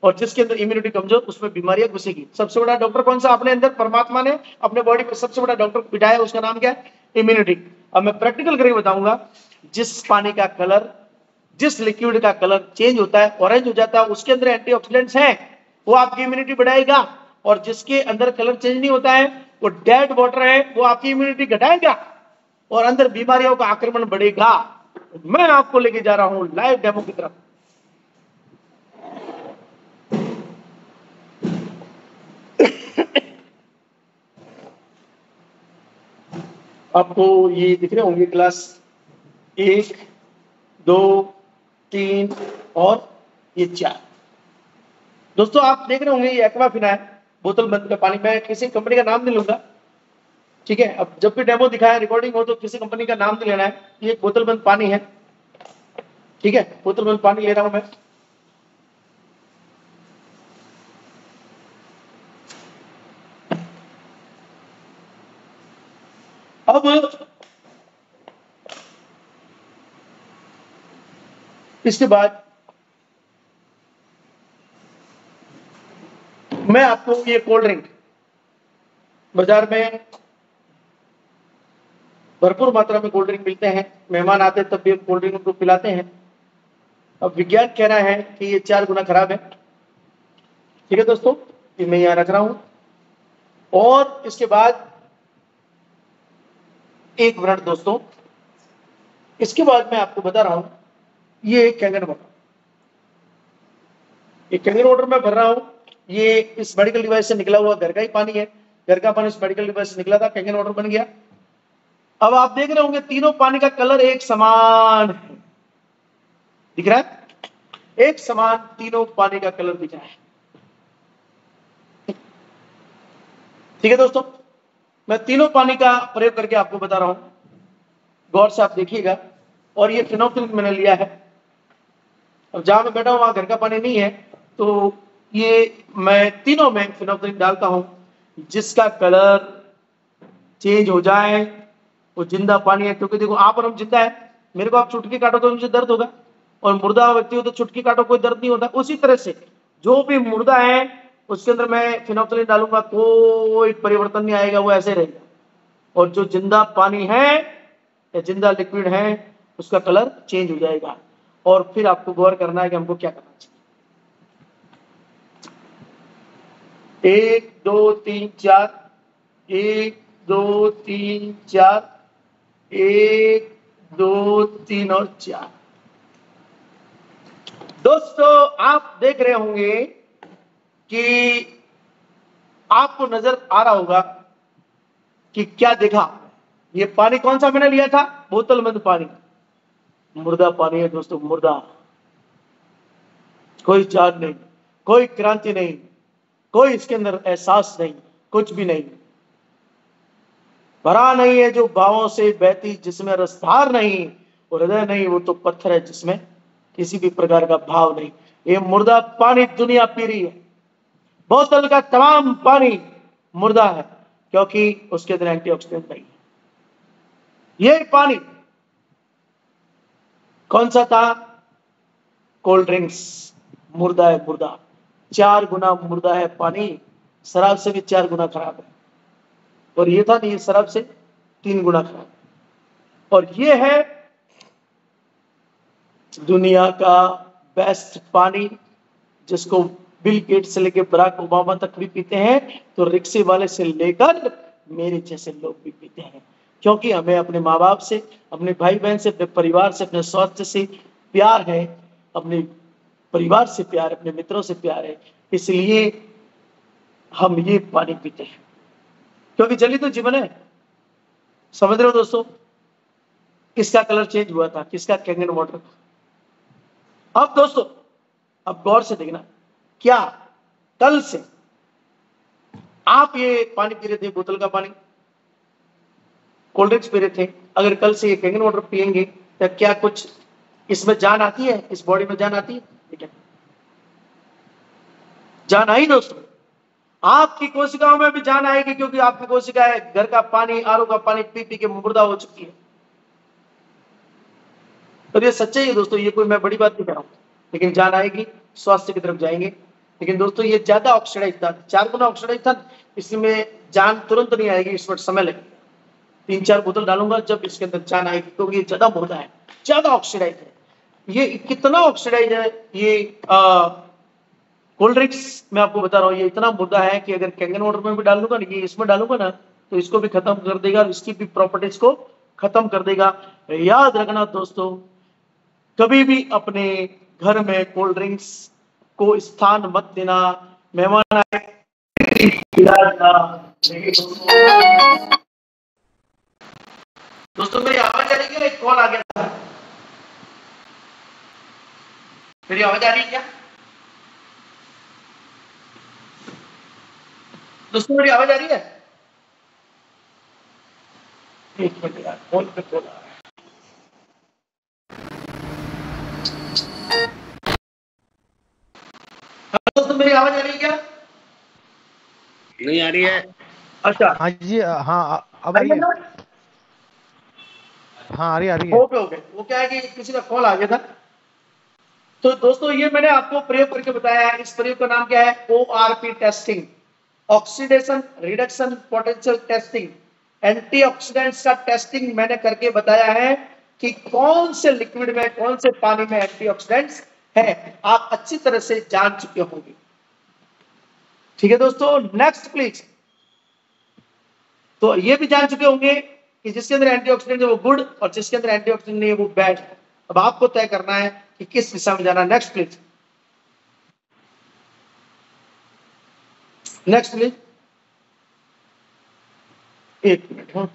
और जिसके अंदर इम्यूनिटी कमजोर उसमें बीमारियां घुसेगी। सबसे बड़ा डॉक्टर कौन सा? अपने अंदर परमात्मा ने अपने बॉडी पर सबसे बड़ा डॉक्टर बिठाया, उसका नाम क्या है? इम्यूनिटी। अब मैं प्रैक्टिकल करके बताऊंगा, जिस पानी का कलर, जिस लिक्विड का कलर चेंज होता है, ऑरेंज हो जाता है, उसके अंदर एंटीऑक्सीडेंट्स हैं, वो आपकी इम्यूनिटी बढ़ाएगा। और जिसके अंदर कलर चेंज नहीं होता है, वो डेड वाटर है, वो आपकी इम्यूनिटी घटाएगा और अंदर बीमारियों का आक्रमण बढ़ेगा। मैं आपको लेके जा रहा हूं लाइव डेमो की तरफ। आपको ये दिख रहे होंगे क्लास 1, 2, 3 और ये 4। दोस्तों आप देख रहे होंगे ये एक्वाफिना है, बोतल बंद का पानी। मैं किसी कंपनी का नाम नहीं लूंगा, ठीक है? अब जब भी डेमो दिखाया, रिकॉर्डिंग हो, तो किसी कंपनी का नाम नहीं लेना है। ये एक बोतल बंद पानी है, ठीक है? बोतल बंद पानी ले रहा हूं मैं। अब इसके बाद मैं आपको ये कोल्ड ड्रिंक, बाजार में भरपूर मात्रा में कोल्ड ड्रिंक मिलते हैं, मेहमान आते हैं तब भी हम कोल्ड ड्रिंक उनको पिलाते हैं। अब विज्ञान कह रहा है कि ये 4 गुना खराब है, ठीक है दोस्तों? ये मैं यहां रख रहा हूं। और इसके बाद 1 मिनट दोस्तों, इसके बाद मैं आपको बता रहा हूं, ये कैंगन वाटर, ये कैंगन वाटर मैं भर रहा हूं। ये इस मेडिकल डिवाइस से निकला हुआ घर का ही पानी है, घर का पानी इस मेडिकल डिवाइस से निकला था, कैंगन वाटर बन गया। अब आप देख रहे होंगे तीनों पानी का कलर एक समान है, दिख रहा है? एक समान तीनों पानी का कलर दिख रहा है, ठीक है दोस्तों? मैं तीनों पानी का प्रयोग करके आपको बता रहा हूं, गौर से आप देखिएगा। और ये फिनोल्फ्थालीन मैंने लिया है। अब जहां मैं बैठा हूं वहां घर का पानी नहीं है, तो ये मैं तीनों में फिनोल्फ्थालीन डालता हूं। जिसका कलर चेंज हो जाए वो जिंदा पानी है, क्योंकि देखो आप और हम जिंदा है। मेरे को आप चुटकी काटो तो मुझे दर्द होगा, और मुर्दा व्यक्ति हो तो चुटकी काटो कोई दर्द नहीं होता। उसी तरह से जो भी मुर्दा है उसके अंदर मैं फिनोल्फ्थालीन डालूंगा, कोई परिवर्तन नहीं आएगा, वो ऐसे रहेगा। और जो जिंदा पानी है या जिंदा लिक्विड है उसका कलर चेंज हो जाएगा। और फिर आपको गौर करना है कि हमको क्या करना चाहिए। 1, 2, 3, 4, 1, 2, 3, 4, 1, 2, 3 और 4। दोस्तों आप देख रहे होंगे कि आपको नजर आ रहा होगा कि क्या देखा। ये पानी कौन सा मैंने लिया था? बोतल बंद पानी, मुर्दा पानी है दोस्तों, मुर्दा। कोई चार्ज नहीं, कोई क्रांति नहीं, कोई इसके अंदर एहसास नहीं, कुछ भी नहीं। भरा नहीं है जो भावों से बहती, जिसमें रसधार नहीं और हृदय नहीं, वो तो पत्थर है जिसमें किसी भी प्रकार का भाव नहीं। ये मुर्दा पानी दुनिया पी रही है। बोतल का तमाम पानी मुर्दा है, क्योंकि उसके अंदर एंटीऑक्सीडेंट नहीं है। ये पानी कौन सा था? Cold drinks. मुर्दा है, मुर्दा। 4 गुना मुर्दा है पानी, शराब से भी 4 गुना खराब है। और ये था नहीं, ये शराब से 3 गुना खराब। और ये है दुनिया का बेस्ट पानी, जिसको बिल गेट्स से लेकर बराक ओबामा तक भी पीते हैं, तो रिक्शे वाले से लेकर मेरे जैसे लोग भी पीते हैं। क्योंकि हमें अपने माँ बाप से, अपने भाई बहन से, अपने परिवार से, अपने स्वास्थ्य से प्यार है, अपने परिवार से प्यार है, अपने मित्रों से प्यार है, इसलिए हम ये पानी पीते हैं। क्योंकि जल ही तो जीवन है। समझ रहे हो दोस्तों? किसका कलर चेंज हुआ था? किसका कैंगन वाटर? अब दोस्तों, अब गौर से देखना, क्या कल से आप ये पानी पी रहे थे, बोतल का पानी, कोल्ड ड्रिंक्स पी रहे थे, अगर कल से ये कैंगन वाटर पिएंगे तो क्या कुछ इसमें जान आती है? इस बॉडी में जान आती है? ठीक है, जान आई दोस्तों। आपकी कोशिकाओं में भी जान आएगी, क्योंकि आपकी कोशिकाएं घर का पानी, आरओ का पानी पी पी के मुर्दा हो चुकी है। तो ये सच्चाई है दोस्तों, ये कोई मैं बड़ी बात नहीं कर रहा हूं। लेकिन जान आएगी, स्वास्थ्य की तरफ जाएंगे। लेकिन दोस्तों ये ज्यादा ऑक्सीडाइज था, 4 गुना ऑक्सीडाइज था, इसमें जान तुरंत नहीं आएगी, इस वक्त समय लगेगा। 3-4 बोतल डालूंगा जब इसके अंदर जान आएगी, क्योंकि ये ज्यादा मुर्दा है, ज्यादा ऑक्सीडाइज है। ये कितना ऑक्सीडाइज है ये कोल्ड ड्रिंक्स, मैं आपको बता रहा हूँ, ये इतना मुर्दा है कि अगर कैंगन वाटर में भी डाल दूंगा ना, ये इसमें डालूंगा ना, तो इसको भी खत्म कर देगा और इसकी भी प्रॉपर्टीज को खत्म कर देगा। याद रखना दोस्तों, कभी भी अपने घर में कोल्ड ड्रिंक्स को स्थान मत देना। मेहमान आए खिला देना। दोस्तों मेरी आवाज आ रही है? एक कॉल आ गया था, मेरी आवाज आ रही है क्या दोस्तों? मेरी आवाज आ रही है? एक मिनट यार, फोन पे कॉल आ रहा है। दोस्तों मेरी आवाज आ रही है क्या? नहीं आ रही है। अच्छा, हाँ जी, हाँ अब आ रही है। हाँ आ रही है। Okay okay. वो क्या है कि किसी का कॉल आ गया था। तो दोस्तों ये मैंने आपको प्रयोग करके बताया है। इस प्रयोग का नाम क्या है? ORP testing, oxidation reduction potential testing. Antioxidants का टेस्टिंग मैंने करके बताया है कि कौन से लिक्विड में, कौन से पानी में एंटीऑक्सीडेंट्स है, आप अच्छी तरह से जान चुके होंगे। ठीक है दोस्तों, नेक्स्ट प्लीज। तो ये भी जान चुके होंगे कि जिसके अंदर एंटीऑक्सीडेंट है वो गुड, और जिसके अंदर एंटीऑक्सीडेंट नहीं है वो बैड है। अब आपको तय करना है कि किस दिशा में जाना। Next please, next please. एक मिनट, हाँ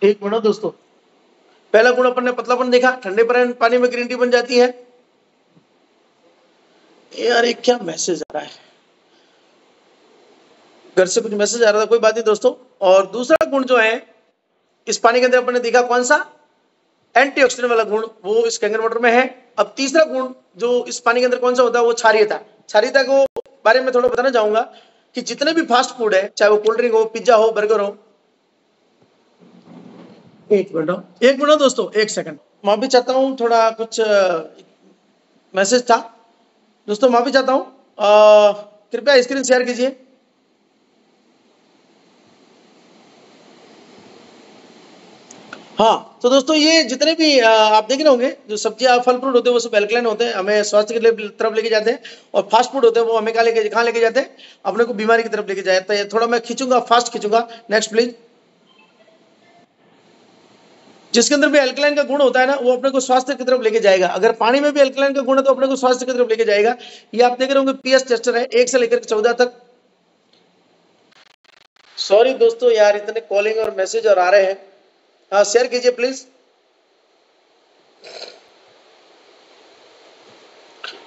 एक मिनट दोस्तों। पहला गुण अपन ने पतलापन देखा, ठंडे पानी में ग्रीन टी बन जाती है। यार ये क्या मैसेज आ रहा है? घर से कुछ मैसेज आ रहा था, कोई बात नहीं दोस्तों। और दूसरा गुण जो है इस पानी के अंदर अपन ने देखा, कौन सा? एंटीऑक्सीडेंट वाला गुण, वो इस कैंगन वाटर में है। अब तीसरा गुण जो इस पानी के अंदर कौन सा होता है? वो क्षारीयता। क्षारीयता को बारे में थोड़ा बताना चाहूंगा कि जितने भी फास्ट फूड है, चाहे वो कोल्ड ड्रिंक हो, पिज्जा हो, बर्गर हो। एक मिनट दोस्तों, एक सेकंड। माफी चाहता हूं, थोड़ा कुछ मैसेज था दोस्तों, माफी चाहता हूं। कृपया स्क्रीन शेयर कीजिए। हाँ, तो दोस्तों ये जितने भी आप देख रहे होंगे, जो सब्जियां फल फ्रूट होते हैं वो सब एल्कलाइन होते हैं, हमें स्वास्थ्य की तरफ लेके जाते हैं। और फास्ट फूड होते हैं वो हमें कहाँ लेके जाते हैं? अपने को बीमारी की तरफ लेके जाते हैं। थोड़ा मैं खींचूंगा, फास्ट खींचूंगा। Next please. जिसके अंदर भी एल्कलाइन का गुण होता है ना, वो अपने को स्वास्थ्य की तरफ लेके जाएगा। अगर पानी में भी एल्कलाइन का गुण है तो अपने को स्वास्थ्य की तरफ लेके जाएगा। ये आप देख रहे होंगे पीएच टेस्टर है, 1 से लेकर 14 तक। सॉरी दोस्तों यार, इतने कॉलिंग और मैसेज और आ रहे हैं। हाँ शेयर कीजिए प्लीज।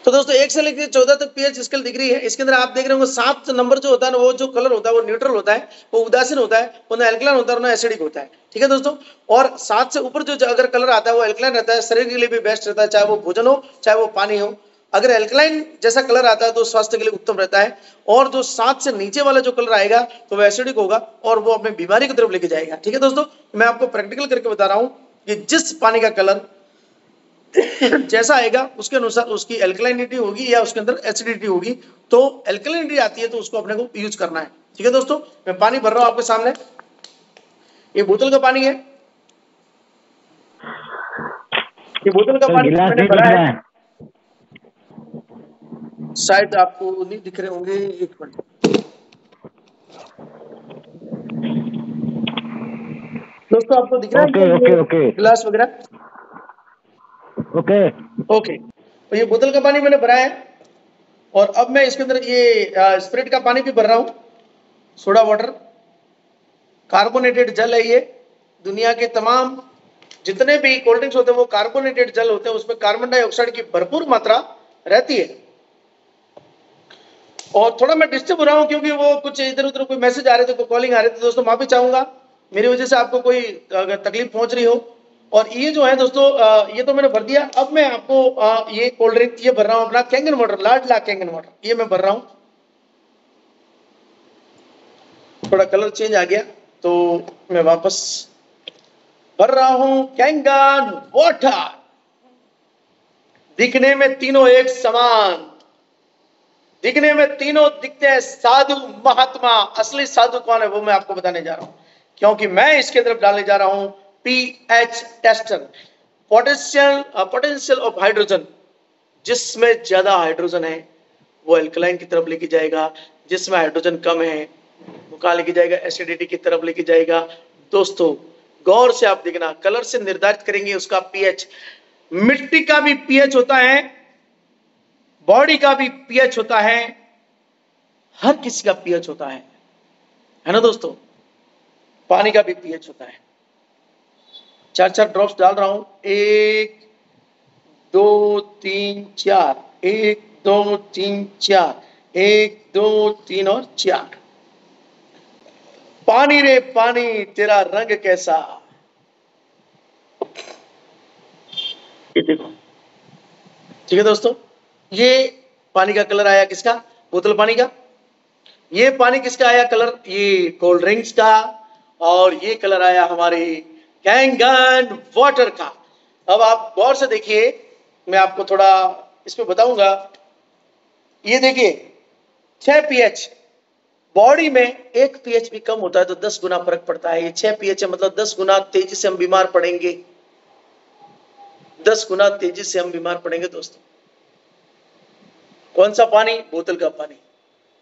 तो दोस्तों 1 से लेकर 14 तक पीएच स्केल दिख रही है। इसके अंदर आप देख रहे होंगे 7 नंबर जो होता है ना, वो जो कलर होता है वो न्यूट्रल होता है, वो उदासीन होता है, वो ना एल्कलाइन होता है ना एसिडिक होता है। ठीक है दोस्तों, और 7 से ऊपर जो अगर कलर आता है वो एल्कलाइन रहता है, शरीर के लिए भी बेस्ट रहता है, चाहे वो भोजन हो चाहे वो पानी हो। अगर एल्कलाइन जैसा कलर आता है तो स्वास्थ्य के लिए उत्तम रहता है, और जो 7 से नीचे वाला जो कलर आएगा तो वो एसिडिक होगा और वो अपने बीमारी की तरफ लेके जाएगा। ठीक है दोस्तों, मैं आपको प्रैक्टिकल करके बता रहा हूं कि जिस पानी का कलर जैसा आएगा उसके अनुसार उसकी एल्कलाइनिटी होगी या उसके अंदर एसिडिटी होगी। तो एल्कलाइनिटी आती है तो उसको अपने को यूज करना है। ठीक है दोस्तों, मैं पानी भर रहा हूं आपके सामने, ये बोतल का पानी है, ये बोतल का पानी मैंने भरा है। शायद आपको नहीं दिख रहे होंगे, एक मिनट। दोस्तों आपको दिख रहा है ओके गिलास वगैरह? ओके, तो ये बोतल का पानी मैंने भरा है और अब मैं इसके अंदर ये स्प्रिट का पानी भी भर रहा हूं, सोडा वाटर, कार्बोनेटेड जल है ये। दुनिया के तमाम जितने भी कोल्ड ड्रिंक्स होते हैं वो कार्बोनेटेड जल होते हैं, उसमें कार्बन डाइऑक्साइड की भरपूर मात्रा रहती है। और थोड़ा मैं डिस्टर्ब हो रहा हूं क्योंकि वो कुछ इधर उधर कोई मैसेज आ रहे थे, कोई कॉलिंग आ रहे थे। दोस्तों माफी चाहूंगा, मेरी वजह से आपको कोई अगर तकलीफ पहुंच रही हो। और ये जो है दोस्तों, ये तो मैंने भर दिया। अब मैं आपको ये कोल्ड ड्रिंक ये भर रहा हूं अपना कैंगन वाटर, लाडला कैंगन वाटर, ये मैं भर रहा हूं। थोड़ा कलर चेंज आ गया तो मैं वापस भर रहा हूं कैंगन वाटर। दिखने में तीनों एक समान, दिखने में तीनों दिखते हैं साधु महात्मा। असली साधु कौन है वो मैं आपको बताने जा रहा हूं, क्योंकि मैं इसके तरफ डालने जा रहा हूं pH tester, potential of hydrogen. जिसमें ज्यादा हाइड्रोजन है वो एल्कलाइन की तरफ लेके जाएगा, जिसमें हाइड्रोजन कम है वो कहां लेके जाएगा, एसिडिटी की तरफ लेके जाएगा। दोस्तों गौर से आप देखना, कलर से निर्धारित करेंगे उसका पीएच। मिट्टी का भी पीएच होता है, बॉडी का भी पीएच होता है, हर किसी का पीएच होता है ना दोस्तों। पानी का भी पीएच होता है। 4-4 ड्रॉप्स डाल रहा हूं, 1 2 3 4, 1 2 3 4, 1 2 3 और 4। पानी रे पानी तेरा रंग कैसा, ये देखो। ठीक है दोस्तों, ये पानी का कलर आया किसका, बोतल पानी का। ये पानी किसका आया कलर, ये कोल्ड ड्रिंक्स का। और ये कलर आया हमारे कैंगन वाटर का। अब आप गौर से देखिए, मैं आपको थोड़ा इसमें बताऊंगा। ये देखिए 6 पीएच, बॉडी में 1 पीएच भी कम होता है तो 10 गुना फर्क पड़ता है। ये 6 पीएच है, मतलब 10 गुना तेजी से हम बीमार पड़ेंगे, 10 गुना तेजी से हम बीमार पड़ेंगे दोस्तों। कौन सा पानी, बोतल का पानी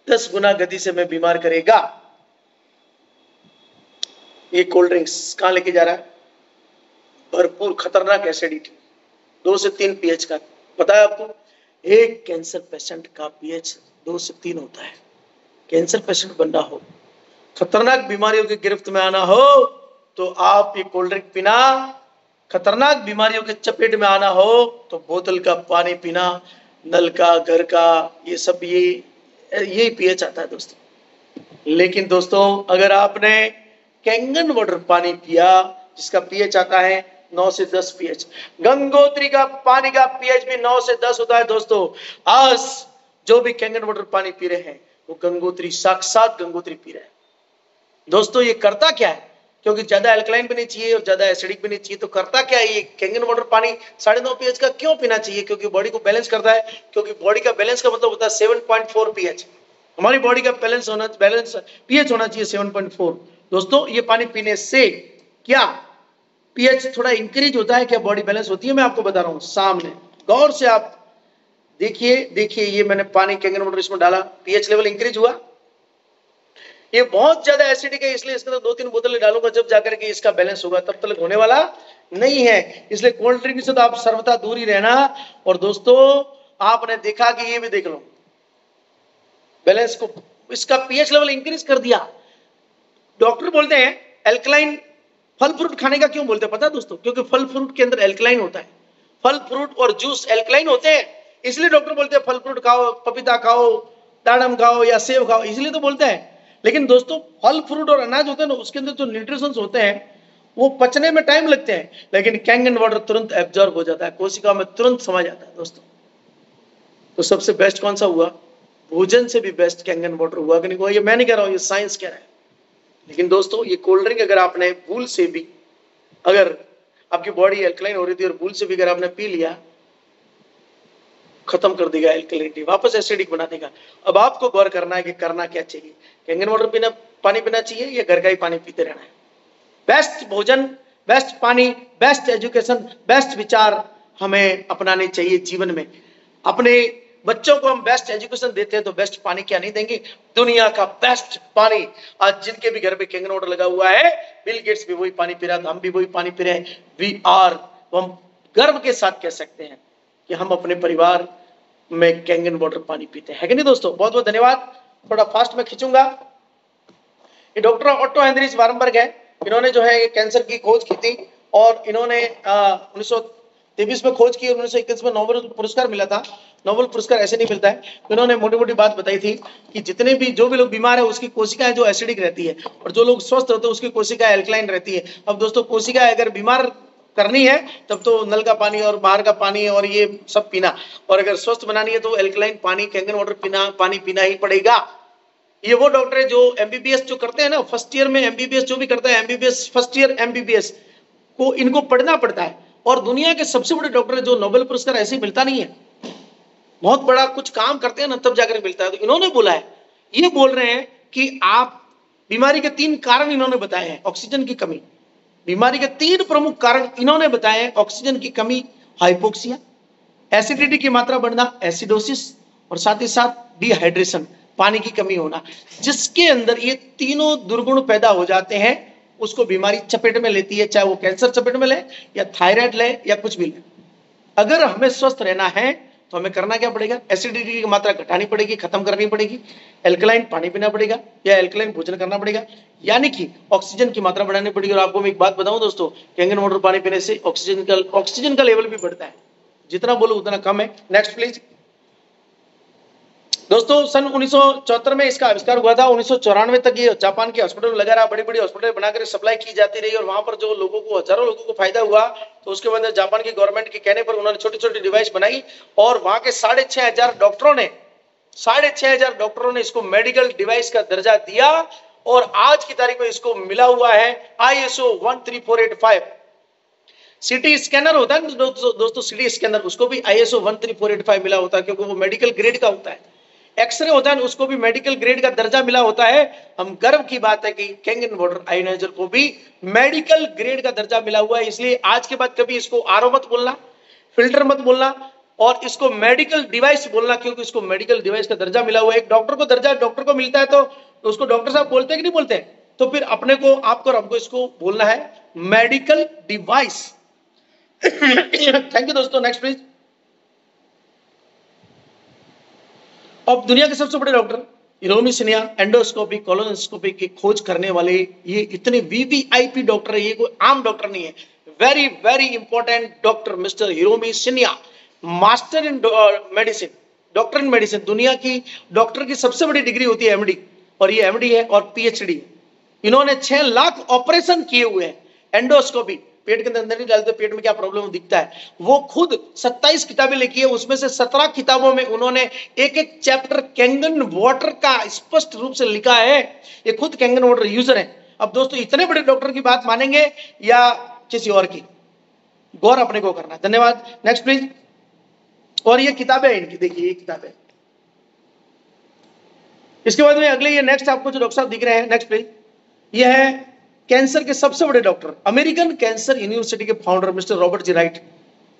10 गुना गति से हमें बीमार करेगा। ये कोल्ड ड्रिंक्स कहां लेके जा रहा है, भरपूर खतरनाक एसिडिटी, 2 से 3 पीएच का। पता है आपको, एक कैंसर पेशेंट का पीएच 2 से 3 होता है। कैंसर पेशेंट बनना हो, खतरनाक बीमारियों की गिरफ्त में आना हो तो आप ये कोल्ड ड्रिंक पीना, खतरनाक बीमारियों के चपेट में आना हो तो बोतल का पानी पीना, नल का, घर का, ये सब यही पीएच आता है दोस्तों। लेकिन दोस्तों अगर आपने कैंगन वाटर पानी पिया जिसका पीएच आता है 9 से 10 पीएच, गंगोत्री का पानी का पीएच भी 9 से 10 होता है दोस्तों। आज जो भी कैंगन वाटर पानी पी रहे हैं वो गंगोत्री, साक्षात गंगोत्री पी रहे हैं दोस्तों। ये करता क्या है, क्योंकि ज्यादा एल्कलाइन भी नहीं चाहिए और ज्यादा एसिडिक भी नहीं चाहिए, तो करता क्या है, ये कैंगन वाटर पानी 9.5 पीएच का क्यों पीना चाहिए, क्योंकि बॉडी को बैलेंस करता है। क्योंकि बॉडी का बैलेंस का मतलब होता है 7.4 पीएच। हमारी बॉडी का बैलेंस पीएच होना चाहिए 7.4। दोस्तों ये पानी पीने से क्या पीएच थोड़ा इंक्रीज होता है, क्या बॉडी बैलेंस होती है, मैं आपको बता रहा हूं सामने। गौर से आप देखिए, ये मैंने पानी कैंगन वाटर इसमें डाला, पीएच लेवल इंक्रीज हुआ। ये बहुत ज्यादा एसिडिक है, इसलिए इसके अंदर 2-3 बोतलें डालूंगा जब जाकर के इसका बैलेंस होगा, तब तक होने वाला नहीं है। इसलिए कोल्ड ड्रिंक से तो आप सर्वथा दूर ही रहना। और दोस्तों आपने देखा कि ये भी देख लो बैलेंस को, इसका पीएच लेवल इंक्रीज कर दिया। डॉक्टर बोलते हैं एल्कलाइन फल फ्रूट खाने का क्यों बोलते हैं पता है दोस्तों, क्योंकि फल फ्रूट के अंदर एल्कलाइन होता है। फल फ्रूट और जूस एल्कलाइन होते हैं, इसलिए डॉक्टर बोलते हैं फल फ्रूट खाओ, पपीता खाओ, दाडम खाओ या सेब खाओ, इसलिए तो बोलते हैं। लेकिन दोस्तों फल फ्रूट और अनाज होते हैं ना, उसके अंदर जो न्यूट्रिशंस होते हैं वो पचने में टाइम लगते हैं, लेकिन कैंगन वाटर तुरंत एब्जॉर्ब हो जाता है, कोशिका में तुरंत समा जाता है दोस्तों। तो सबसे बेस्ट कौन सा हुआ? भोजन से भी बेस्ट कैंगन वाटर हुआ कि नहीं हुआ? ये मैं नहीं कह रहा हूं, ये साइंस कह रहा है। लेकिन दोस्तों ये कोल्ड ड्रिंक अगर आपने भूल से भी, अगर आपकी बॉडी एल्कलाइन हो रही थी और भूल से भी अगर आपने पी लिया, खत्म कर देगा एल्कलिनिटी, वापस एसिडिक बना देगा। अब आपको गौर करना है कि करना क्या चाहिए, कैंगन वाटर पीना, पानी पीना चाहिए या घर का ही पानी पीते रहना है? बेस्ट भोजन, बेस्ट पानी, बेस्ट एजुकेशन, बेस्ट विचार हमें अपनाने चाहिए जीवन में। अपने बच्चों को हम बेस्ट एजुकेशन देते हैं तो बेस्ट पानी क्या नहीं देंगे? दुनिया का बेस्ट पानी। आज जिनके भी घर पे कैंगन वाटर लगा हुआ है, बिल गेट्स भी वही पानी पी रहा है, हम भी वही पानी पी रहे हैं। वी आर, हम गर्व के साथ कह सकते हैं कि हम अपने परिवार में कैंगन वाटर पानी पीते हैं कि नहीं दोस्तों? बहुत बहुत धन्यवाद। थोड़ा फास्ट में खींचूंगा। ये डॉक्टर ऑटो हेनरिच वारनबर्ग है, इन्होंने जो है कैंसर की खोज की थी और इन्होंने 1923 में खोज की, 1921 में नोबेल पुरस्कार मिला था। नोबेल पुरस्कार ऐसे नहीं मिलता है। इन्होंने मोटी मोटी बात बताई थी कि जितने भी जो भी लोग बीमार है उसकी कोशिकाएं जो एसिडिक रहती है और जो लोग स्वस्थ होते हैं उसकी कोशिकाएं एल्कलाइन रहती है। अब दोस्तों कोशिकाएं अगर बीमार करनी है तब तो नल का पानी और बाहर का पानी और ये सब पीना, और अगर स्वस्थ बनानी है तो एल्कलाइन पानी, कैंगन वाटर पीना, पानी पीना ही पड़ेगा। ये वो डॉक्टर है जो एमबीबीएस जो करते हैं ना, फर्स्ट ईयर में एमबीबीएस जो भी करता है, एमबीबीएस फर्स्ट ईयर एमबीबीएस को इनको पढ़ना पड़ता है। और दुनिया के सबसे बड़े डॉक्टर है जो नोबेल पुरस्कार ऐसे ही मिलता नहीं है, बहुत बड़ा कुछ काम करते हैं ना तब जाकर मिलता है। तो इन्होंने बोला है, ये बोल रहे हैं कि आप बीमारी के 3 कारण इन्होंने बताए हैं। ऑक्सीजन की कमी, बीमारी के 3 प्रमुख कारण इन्होंने बताए हैं। ऑक्सीजन की कमी, हाइपोक्सिया, एसिडिटी की मात्रा बढ़ना, एसिडोसिस, और साथ ही साथ डिहाइड्रेशन, पानी की कमी होना। जिसके अंदर ये तीनों दुर्गुण पैदा हो जाते हैं उसको बीमारी चपेट में लेती है, चाहे वो कैंसर चपेट में ले या थायराइड ले या कुछ भी ले। अगर हमें स्वस्थ रहना है तो हमें करना क्या पड़ेगा? एसिडिटी की मात्रा घटानी पड़ेगी, खत्म करनी पड़ेगी, एल्कलाइन पानी पीना पड़ेगा या एल्कलाइन भोजन करना पड़ेगा, यानी कि ऑक्सीजन की मात्रा बढ़ानी पड़ेगी। और आपको मैं एक बात बताऊं दोस्तों, कैंगन वाटर पानी पीने से ऑक्सीजन का लेवल भी बढ़ता है, जितना बोलो उतना कम है। Next please. दोस्तों सन 1974 में इसका आविष्कार हुआ था। 1994 तक ये जापान के हॉस्पिटल में लगा रहा, बड़ी बड़ी हॉस्पिटल बनाकर सप्लाई की जाती रही और वहां पर जो लोगों को, हजारों लोगों को फायदा हुआ। तो उसके बाद जापान की गवर्नमेंट के कहने पर उन्होंने छोटी छोटी डिवाइस बनाई और वहां के 6,500 डॉक्टरों ने इसको मेडिकल डिवाइस का दर्जा दिया और आज की तारीख में इसको मिला हुआ है ISO 13485। सिटी स्कैनर होता है दोस्तों, सिटी स्कैनर, उसको भी ISO 13485 मिला होता है क्योंकि वो मेडिकल ग्रेड का होता है। एक्सरे होता है उसको भी मेडिकल ग्रेड का दर्जा मिला होता है। हम गर्व की बात है कि कैंगन वाटर आयोनाइजर को भी मेडिकल ग्रेड का दर्जा मिला हुआ है। इसलिए आज के बाद कभी इसको आरओ मत बोलना, फिल्टर मत बोलना और इसको मेडिकल डिवाइस बोलना, क्योंकि इसको मेडिकल डिवाइस का दर्जा मिला हुआ है। एक डॉक्टर को दर्जा डॉक्टर को मिलता है तो उसको डॉक्टर साहब बोलते हैं कि नहीं बोलते? तो फिर अपने को, आपको और हमको इसको बोलना है मेडिकल डिवाइस। थैंक यू दोस्तों। Next please. अब दुनिया के सबसे बड़े doctor Hiromi Sinha endoscopy colonoscopy की खोज करने वाले ये इतने वीवीआईपी डॉक्टर है, ये कोई आम डॉक्टर नहीं है। Very very important doctor mister Hiromi Sinha, master in medicine, doctor in medicine. दुनिया की डॉक्टर की सबसे बड़ी डिग्री होती है एमडी, और ये एमडी है और पीएचडी। इन्होंने 6 लाख ऑपरेशन किए हुए हैं। एंडोस्कोपी, पेट के अंदर नहीं डालते, पेट में क्या प्रॉब्लम दिखता है, वो खुद 27 किताबें लिखी है, उसमें से 17 किताबों में उन्होंने एक एक चैप्टर कैंगन वाटर का स्पष्ट रूप से लिखा है। ये खुद कैंगन वाटर यूजर है। अब दोस्तों इतने बड़े डॉक्टर की बात मानेंगे या किसी और की? गौर अपने को करना है। धन्यवाद। Next please. और ये किताबें इनकी, देखिए ये किताबें। इसके बाद में अगले ये नेक्स्ट आपको जो डॉक्टर साहब दिख रहे हैं, नेक्स्ट प्लीज। ये है कैंसर के सबसे बड़े डॉक्टर, अमेरिकन कैंसर यूनिवर्सिटी के फाउंडर मिस्टर रॉबर्ट जी राइट।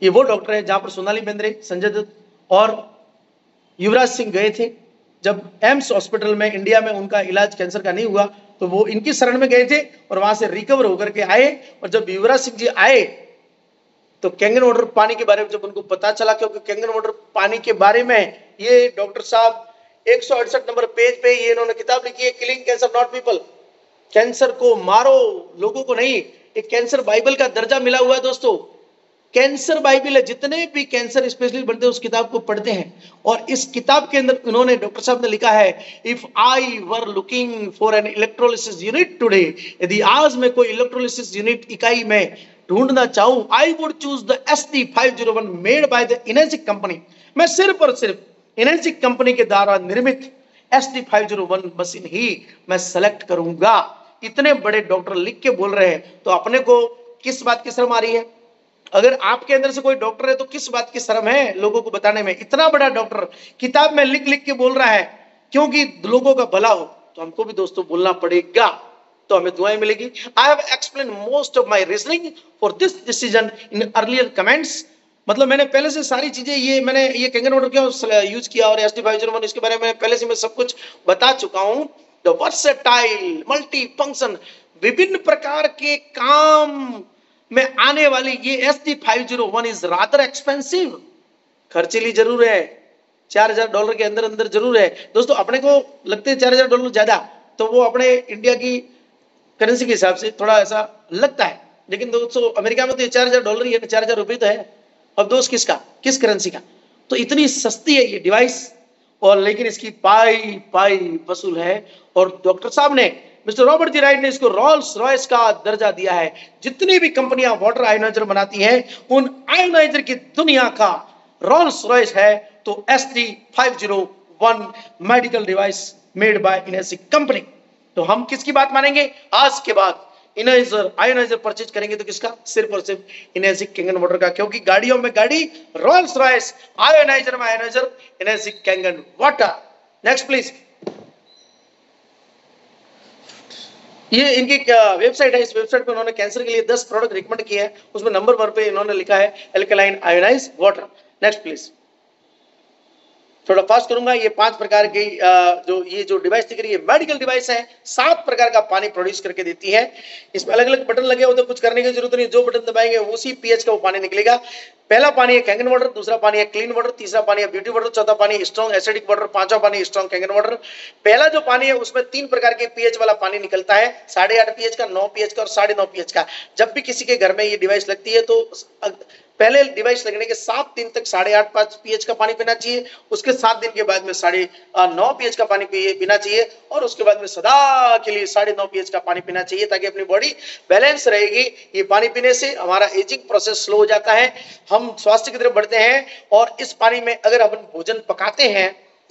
ये वो डॉक्टर है जहां पर सोनाली बेंद्रे, संजय दत्त और युवराज सिंह गए थे। जब एम्स हॉस्पिटल में इंडिया में उनका इलाज कैंसर का नहीं हुआ तो वो इनकी शरण में गए थे और वहां से रिकवर होकर के आए। और जब युवराज सिंह जी आए तो कैंगन वाटर पानी के बारे में जब उनको पता चला, क्योंकि कैंगन वाटर पानी के बारे में ये डॉक्टर साहब 168 नंबर पेज पे ये इन्होंने किताब लिखी है, killing cancer not people, cancer को मारो लोगों को नहीं। एक कैंसर बाइबल का दर्जा मिला हुआ है दोस्तों। कैंसर बाइबल है, जितने भी कैंसर स्पेशलिस्ट बनते हैं उस किताब को पढ़ते हैं। और इस किताब के अंदर उन्होंने, डॉक्टर साहब ने लिखा है, if I were looking for an electrolysis unit today, यदि आज मैं कोई इलेक्ट्रोलिसिस यूनिट इकाई में ढूंढना चाहूं, I would choose the SD501 made by the Enagic company. मैं सिर्फ और सिर्फ इनेसिक कंपनी के द्वारा निर्मित SD501 मशीन ही मैं सेलेक्ट करूंगा। इतने बड़े डॉक्टर लिख के बोल रहे हैं, तो अपने को किस बात की शर्म आ रही है? अगर आपके अंदर से कोई डॉक्टर है तो किस बात की शर्म है लोगों को बताने में? इतना बड़ा डॉक्टर किताब में लिख लिख के बोल रहा है क्योंकि लोगों का भला हो, तो हमको भी दोस्तों बोलना पड़ेगा, तो हमें दुआएं मिलेगी। I have explain most of my reasoning for this decision in earlier comments. मतलब मैंने पहले से सारी चीजें मैंने ये कैंगन वाटर क्यों यूज किया और SD501 इसके बारे में पहले से मैं सब कुछ बता चुका हूं। द वर्सेटाइल मल्टी फंक्शन, विभिन्न प्रकार के काम में आने वाली ये SD501 इज रादर एक्सपेंसिव, खर्चीली जरूर है, $4000 के अंदर अंदर जरूर है दोस्तों। अपने को लगते हैं $4000 ज्यादा, तो वो अपने इंडिया की करेंसी के हिसाब से थोड़ा ऐसा लगता है, लेकिन दोस्तों अमेरिका में तो $4000 ही है, $4000 तो है। अब दोस्त किसका, किस करेंसी का? तो इतनी सस्ती है ये डिवाइस, और लेकिन इसकी पाई पाई वसूल है। और डॉक्टर साहब ने, मिस्टर रॉबर्ट जी राइट ने इसको रोल्स रॉयस का दर्जा दिया है। जितनी भी कंपनियां वाटर आयोनाइजर बनाती हैं, उन आयोनाइजर की दुनिया का रोल्स रॉयस है तो SD501 medical device made by Enagic company. तो हम किसकी बात मानेंगे? आज के बाद इनेजर आयोनाइजर परचेज करेंगे तो किसका? सिर्फ और सिर्फ इनेसिक कैंगन वाटर का, क्योंकि गाड़ियों में गाड़ी रोल्स रॉयस, आयोनाइजर में ionizer Enagic Kangen water. Next please. ये इनकी वेबसाइट है, इस वेबसाइट पे उन्होंने कैंसर के लिए 10 प्रोडक्ट रिकमेंड किए हैं, उसमें नंबर 1 पे इन्होंने लिखा है alkaline ionise water. Next please. थोड़ा फास्ट करूंगा। ये 5 प्रकार की जो डिवाइस दिख रही है मेडिकल डिवाइस है, 7 प्रकार का पानी प्रोड्यूस करके देती है। इसमें अलग अलग बटन लगे होते, कुछ करने की जरूरत नहीं, जो बटन दबाएंगे उसी पीएच का वो पानी निकलेगा। पहला पानी है कैंगन वाटर, दूसरा पानी है क्लीन वाटर, तीसरा पानी है ब्यूटी वाटर, चौथा पानी स्ट्रॉन्ग एसिडिक वाटर, पांचवा पानी स्ट्रॉन्ग कैंगन वाटर। पहला जो पानी है उसमें 3 प्रकार के पीएच वाला पानी निकलता है, 8.5 पीएच का, 9 पीएच का और 9.5 पीएच का। जब भी किसी के घर में ये डिवाइस लगती है तो पहले डिवाइस लगने के 7 दिन तक 8.5 पीएच का पानी पीना चाहिए, उसके 7 दिन के बाद में 9.5 पीएच का पानी पीना चाहिए, और उसके बाद में सदा के लिए 9.5 पीएच का पानी पीना चाहिए, ताकि अपनी बॉडी बैलेंस रहेगी। ये पानी पीने से हमारा एजिंग प्रोसेस स्लो हो जाता है, हम स्वास्थ्य की तरफ बढ़ते हैं। और इस पानी में अगर अपन भोजन पकाते हैं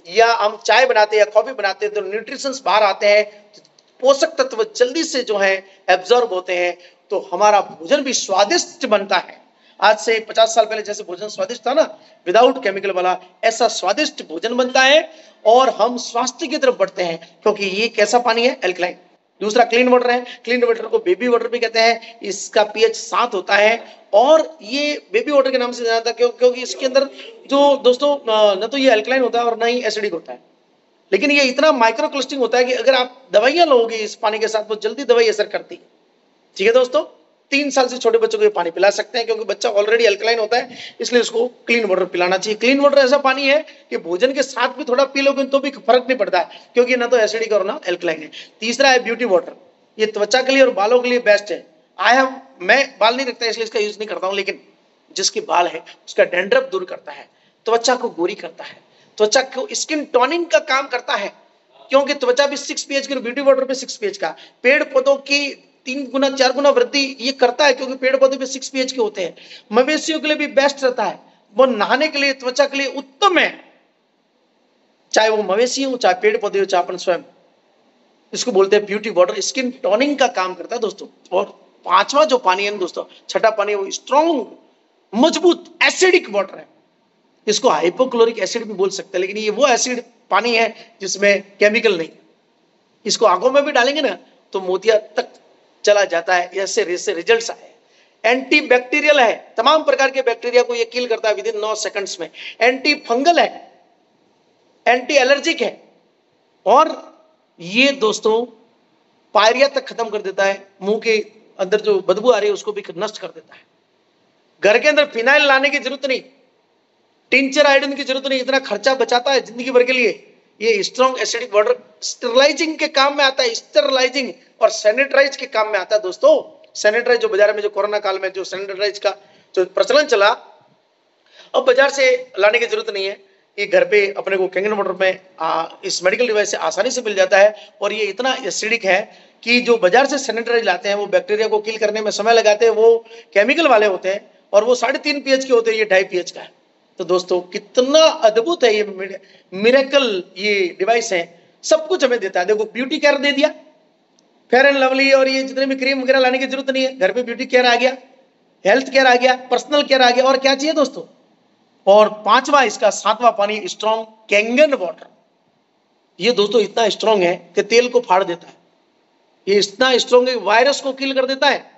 या हम चाय बनाते हैं या कॉफी बनाते हैं तो न्यूट्रिशंस बाहर आते हैं, पोषक तत्व जल्दी से जो है एब्जॉर्ब होते हैं, तो हमारा भोजन भी स्वादिष्ट बनता है। आज से 50 साल पहले जैसे भोजन स्वादिष्ट था ना, विदाउट केमिकल वाला, ऐसा स्वादिष्ट भोजन बनता है और हम स्वास्थ्य की तरफ बढ़ते हैं, क्योंकि ये कैसा पानी है? एल्कलाइन। दूसरा क्लीन वाटर है, क्लीन वाटर को बेबी वाटर भी कहते हैं, इसका पीएच 7 होता है, और ये बेबी वाटर के नाम से जाना था क्योंकि इसके अंदर जो दोस्तों न तो ये एल्कलाइन होता है और ना ही एसिडिक होता है, लेकिन ये इतना माइक्रो क्लस्टरिंग होता है कि अगर आप दवाइयां लोगे इस पानी के साथ तो जल्दी दवाई असर करती है। ठीक है दोस्तों, 3 साल से छोटे बच्चों को ये पानी पिला सकते हैं, क्योंकि बच्चा ऑलरेडी अल्कलाइन होता है, इसलिए उसको क्लीन वाटर पिलाना चाहिए। क्लीन वाटर ऐसा पानी है कि भोजन के साथ भी थोड़ा पी लोगे तो भी फर्क नहीं पड़ता है, क्योंकि ना तो एसिडिक और ना अल्कलाइन है। तीसरा है ब्यूटी वाटर, ये त्वचा के लिए और बालों के लिए बेस्ट है। मैं बाल नहीं रखता इसलिए इसका यूज नहीं करता हूं, लेकिन जिसके बाल है उसका डैंड्रफ दूर करता है, त्वचा को गोरी करता है, त्वचा को स्किन टोनिंग का काम करता है, क्योंकि त्वचा भी 6 पीएच की, ब्यूटी वाटर पे 6 पीएच का। पेड़ पौधों की 3 गुना 4 गुना वृद्धि ये करता है, क्योंकि पेड़ पौधे पे 6 पीएच के होते हैं। मवेशियों के लिए भी बेस्ट रहता है, वो नहाने के लिए, त्वचा के लिए उत्तम है, चाहे वो मवेशी हो, चाहे पेड़ पौधे हो, चाहे अपन स्वयं। इसको बोलते हैं ब्यूटी वाटर, स्किन टोनिंग का काम करता है दोस्तों। और 5वां जो पानी है दोस्तों, छठा पानी, वो स्ट्रॉन्ग मजबूत एसिडिक वाटर है। इसको हाइपोक्लोरिक एसिड भी बोल सकते हैं, लेकिन ये वो एसिड पानी है जिसमें केमिकल नहीं। इसको आंखों में भी डालेंगे ना तो मोतिया तक चला जाता है, ऐसे रिजल्ट्स आए। एंटी बैक्टीरियल है, तमाम प्रकार के बैक्टीरिया को ये किल करता है विदिन 9 सेकंड्स में। एंटी फंगल है, एंटी एलर्जिक है, और ये दोस्तों पायरिया तक खत्म कर देता है, मुंह के अंदर जो बदबू आ रही है उसको भी नष्ट कर देता है। घर के अंदर फिनाइल लाने की जरूरत नहीं, टिंचर आयोडीन की जरूरत नहीं, इतना खर्चा बचाता है जिंदगी भर के लिए। ये स्ट्रॉन्ग एसिडिक वाटर स्टेरलाइजिंग के काम में आता है, स्टेरलाइजिंग और सैनिटाइज के काम में आता है दोस्तों। सैनिटाइज जो बाजार में जो कोरोना काल में जो सैनिटाइज का जो प्रचलन चला, अब बाजार से लाने की जरूरत नहीं है, ये घर पे अपने को कैंगन वाटर में इस मेडिकल डिवाइस से आसानी से मिल जाता है। और ये इतना एसिडिक है कि जो बाजार से सैनिटाइज लाते हैं वो बैक्टीरिया को किल करने में समय लगाते हैं, वो केमिकल वाले होते हैं और वो 3.5 pH के होते हैं, ये 2.5 pH का है। तो दोस्तों कितना अद्भुत है ये मिरेकल, ये डिवाइस है, सब कुछ हमें देता है। देखो ब्यूटी केयर दे दिया, फेयर एंड लवली और ये जितने भी क्रीम वगैरह लाने की जरूरत नहीं है, घर पे ब्यूटी केयर आ गया, हेल्थ केयर आ गया, पर्सनल केयर आ गया, और क्या चाहिए दोस्तों। और पांचवा इसका 7वां पानी स्ट्रॉन्ग कैंगन वाटर। ये दोस्तों इतना स्ट्रॉन्ग है कि तेल को फाड़ देता है, ये इतना स्ट्रॉन्ग है वायरस को किल कर देता है।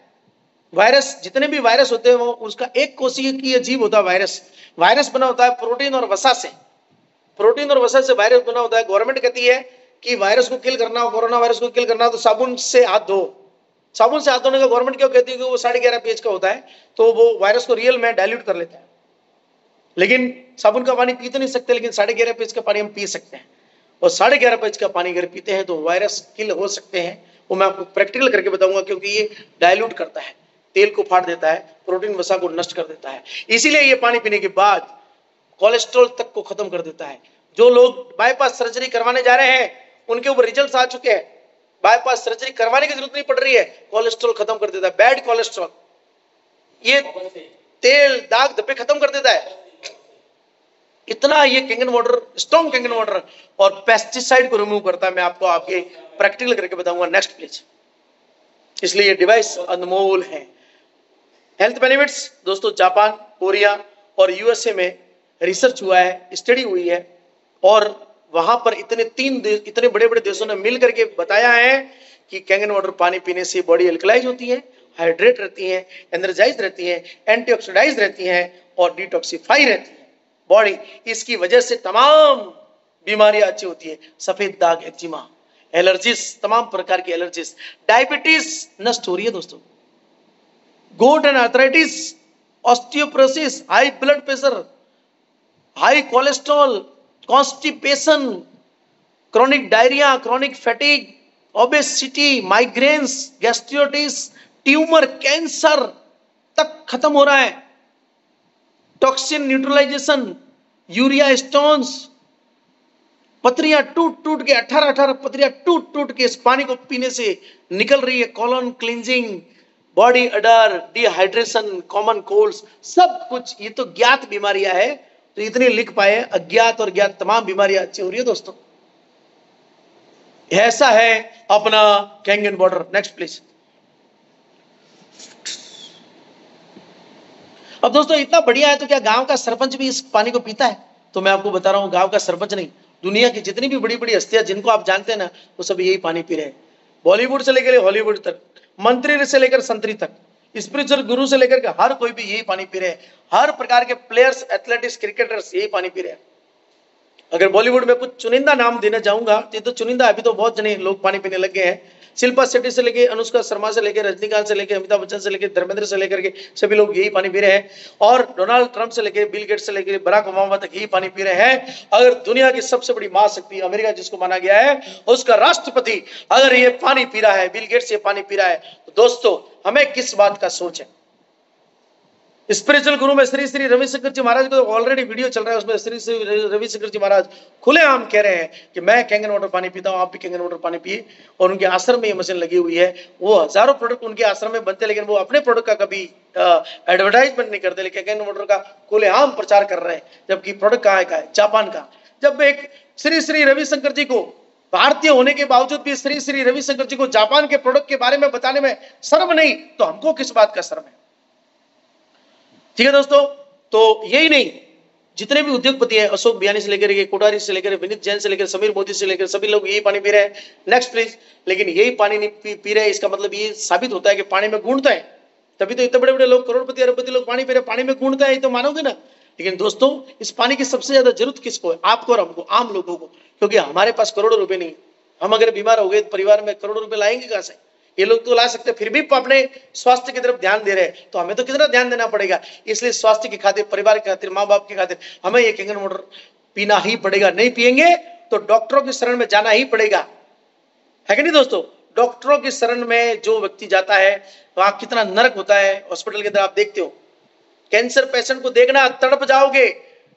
वायरस, जितने भी वायरस होते हैं वो उसका एक कोशिकीय जीव होता है वायरस। वायरस बना होता है प्रोटीन और वसा से, प्रोटीन और वसा से वायरस बना होता है। गवर्नमेंट कहती है कि वायरस को किल करना हो, कोरोना वायरस को किल करना हो तो साबुन से हाथ धो। साबुन से हाथ धोने का गवर्नमेंट क्यों कहती है कि वो 11.5 pH का होता है, तो वो वायरस को रियल में डाइल्यूट कर लेता है। लेकिन साबुन का पानी पी तो नहीं सकते, लेकिन 11.5 pH का पानी हम पी सकते हैं। और 11.5 pH का पानी अगर पीते हैं तो वायरस किल हो सकते हैं। वो मैं आपको प्रैक्टिकल करके बताऊंगा, क्योंकि ये डाइल्यूट करता है, तेल को फाड़ देता है, प्रोटीन वसा को नष्ट कर देता है। इसीलिए ये पानी पीने के बाद कोलेस्ट्रॉल तक को खत्म कर देता है। जो लोग बाईपास सर्जरी करवाने जा रहे हैं उनके ऊपर रिजल्ट आ चुके हैं, बाईपास सर्जरी करवाने की जरूरत नहीं पड़ रही है, कोलेस्ट्रॉल खत्म कर देता है, बैड कोलेस्ट्रॉल। ये तेल दाग धब्बे खत्म कर देता है। इतना ये Kangen water, strong Kangen water, और पेस्टिसाइड को रिमूव करता है। मैं आपको आपके प्रैक्टिकल करके बताऊंगा, नेक्स्ट प्लीज। इसलिए ये डिवाइस अनमोल है। हेल्थ बेनिफिट्स दोस्तों, जापान, कोरिया और यूएसए में रिसर्च हुआ है, स्टडी हुई है, और वहां पर इतने बड़े बड़े देशों ने मिल करके बताया है कि कैंगन वाटर पानी पीने से बॉडी एल्कलाइज होती है, हाइड्रेट रहती है, एनर्जाइज रहती है, एंटीऑक्सीडाइज रहती है और डिटॉक्सिफाई रहती है बॉडी। इसकी वजह से तमाम बीमारियां अच्छी होती है। सफेद दाग, एक्जिमा, एलर्जीज, तमाम प्रकार की एलर्जीज, डायबिटीज नष्ट हो रही है दोस्तों, gout and arthritis, osteoporosis, high blood pressure, high cholesterol, constipation, chronic diarrhoea, chronic fatigue, obesity, migraines, gastritis, tumour, cancer तक खत्म हो रहा है। टॉक्सिन न्यूट्रलाइजेशन, यूरिया स्टोन्स, पथरियां टूट टूट के 18 पथरियां टूट टूट के इस पानी को पीने से निकल रही है। कॉलन क्लींजिंग, बॉडी अडर, डिहाइड्रेशन, कॉमन कोल्ड्स, सब कुछ। ये तो ज्ञात बीमारियां है, तो इतनी लिख पाए। अज्ञात और ज्ञात तमाम बीमारियां अच्छी हो रही है दोस्तों। ऐसा है अपना कैंगन वाटर। Next please. अब दोस्तों इतना बढ़िया है तो क्या गांव का सरपंच भी इस पानी को पीता है? तो मैं आपको बता रहा हूं, गांव का सरपंच नहीं, दुनिया की जितनी भी बड़ी बड़ी हस्तियां जिनको आप जानते हैं ना, वो सब यही पानी पी रहे हैं। बॉलीवुड से लेकर हॉलीवुड तक, मंत्री से लेकर संतरी तक, स्पिरिचुअल गुरु से लेकर के हर कोई भी यही पानी पी रहे हैं। हर प्रकार के प्लेयर्स, एथलेटिक्स, क्रिकेटर्स यही पानी पी रहे हैं। अगर बॉलीवुड में कुछ चुनिंदा नाम देना चाहूंगा तो चुनिंदा, अभी तो बहुत जने लोग पानी पीने लग गए हैं। शिल्पा शेट्टी से लेके, अनुष्का शर्मा से लेके, रजनीकांत से लेके, अमिताभ बच्चन से लेके, धर्मेंद्र से लेकर के सभी लोग यही पानी पी रहे हैं। और डोनाल्ड ट्रंप से लेके, बिल गेट्स से लेके, बराक ओबामा तक यही पानी पी रहे हैं। अगर दुनिया की सबसे बड़ी महाशक्ति अमेरिका जिसको माना गया है, उसका राष्ट्रपति अगर ये पानी पी रहा है, बिल गेट्स ये पानी पी रहा है, तो दोस्तों हमें किस बात का सोच है? स्पिरिचुअल गुरु में श्री श्री रविशंकर जी महाराज को ऑलरेडी वीडियो चल रहा है, उसमें श्री श्री रविशंकर जी महाराज खुलेआम कह रहे हैं कि मैं कैंगन वाटर पानी पीता हूं, आप भी कैंगन वाटर पानी पिए। और उनके आश्रम में ये मशीन लगी हुई है। वो हजारों प्रोडक्ट उनके आश्रम में बनते हैं, लेकिन वो अपने प्रोडक्ट का कभी एडवर्टाइजमेंट नहीं करते, लेकिन कैंगन वाटर का खुलेआम प्रचार कर रहे हैं। जबकि प्रोडक्ट कहाँ का है? जापान का। जब एक श्री श्री रविशंकर जी को, भारतीय होने के बावजूद भी श्री श्री रविशंकर जी को जापान के प्रोडक्ट के बारे में बताने में शर्म नहीं, तो हमको किस बात का शर्म है? ठीक है दोस्तों, तो यही नहीं, जितने भी उद्योगपति हैं, अशोक बियानी से लेकर के, कोठारी से लेकर, विनीत जैन से लेकर, समीर मोदी से लेकर, सभी लोग यही पानी पी रहे हैं। Next please. लेकिन यही पानी नहीं पी रहे, इसका मतलब ये साबित होता है कि पानी में गुणता है। तभी तो इतने बड़े बड़े लोग, करोड़पति अरबपति लोग पानी पी रहे, पानी में गुणता है, ये तो मानोगे ना। लेकिन दोस्तों इस पानी की सबसे ज्यादा जरूरत किसको है? आपको और हमको, आम लोगों को। क्योंकि हमारे पास करोड़ों रुपए नहीं। हम अगर बीमार हो गए तो परिवार में करोड़ों रुपए लाएंगे कहां से? ये लोग तो ला सकते, फिर भी अपने स्वास्थ्य की तरफ ध्यान दे रहे हैं, तो हमें तो कितना ध्यान देना पड़ेगा। इसलिए स्वास्थ्य की खातिर, परिवार की खातिर, माँ बाप की खातिर हमें ये कैंगन वाटर पीना ही पड़ेगा। नहीं पिएंगे तो डॉक्टरों की शरण में जाना ही पड़ेगा, है कि नहीं दोस्तों? डॉक्टरों की शरण में जो व्यक्ति जाता है वहां कितना नरक होता है। हॉस्पिटल के अंदर आप देखते हो कैंसर पेशेंट को देखना तड़प जाओगे,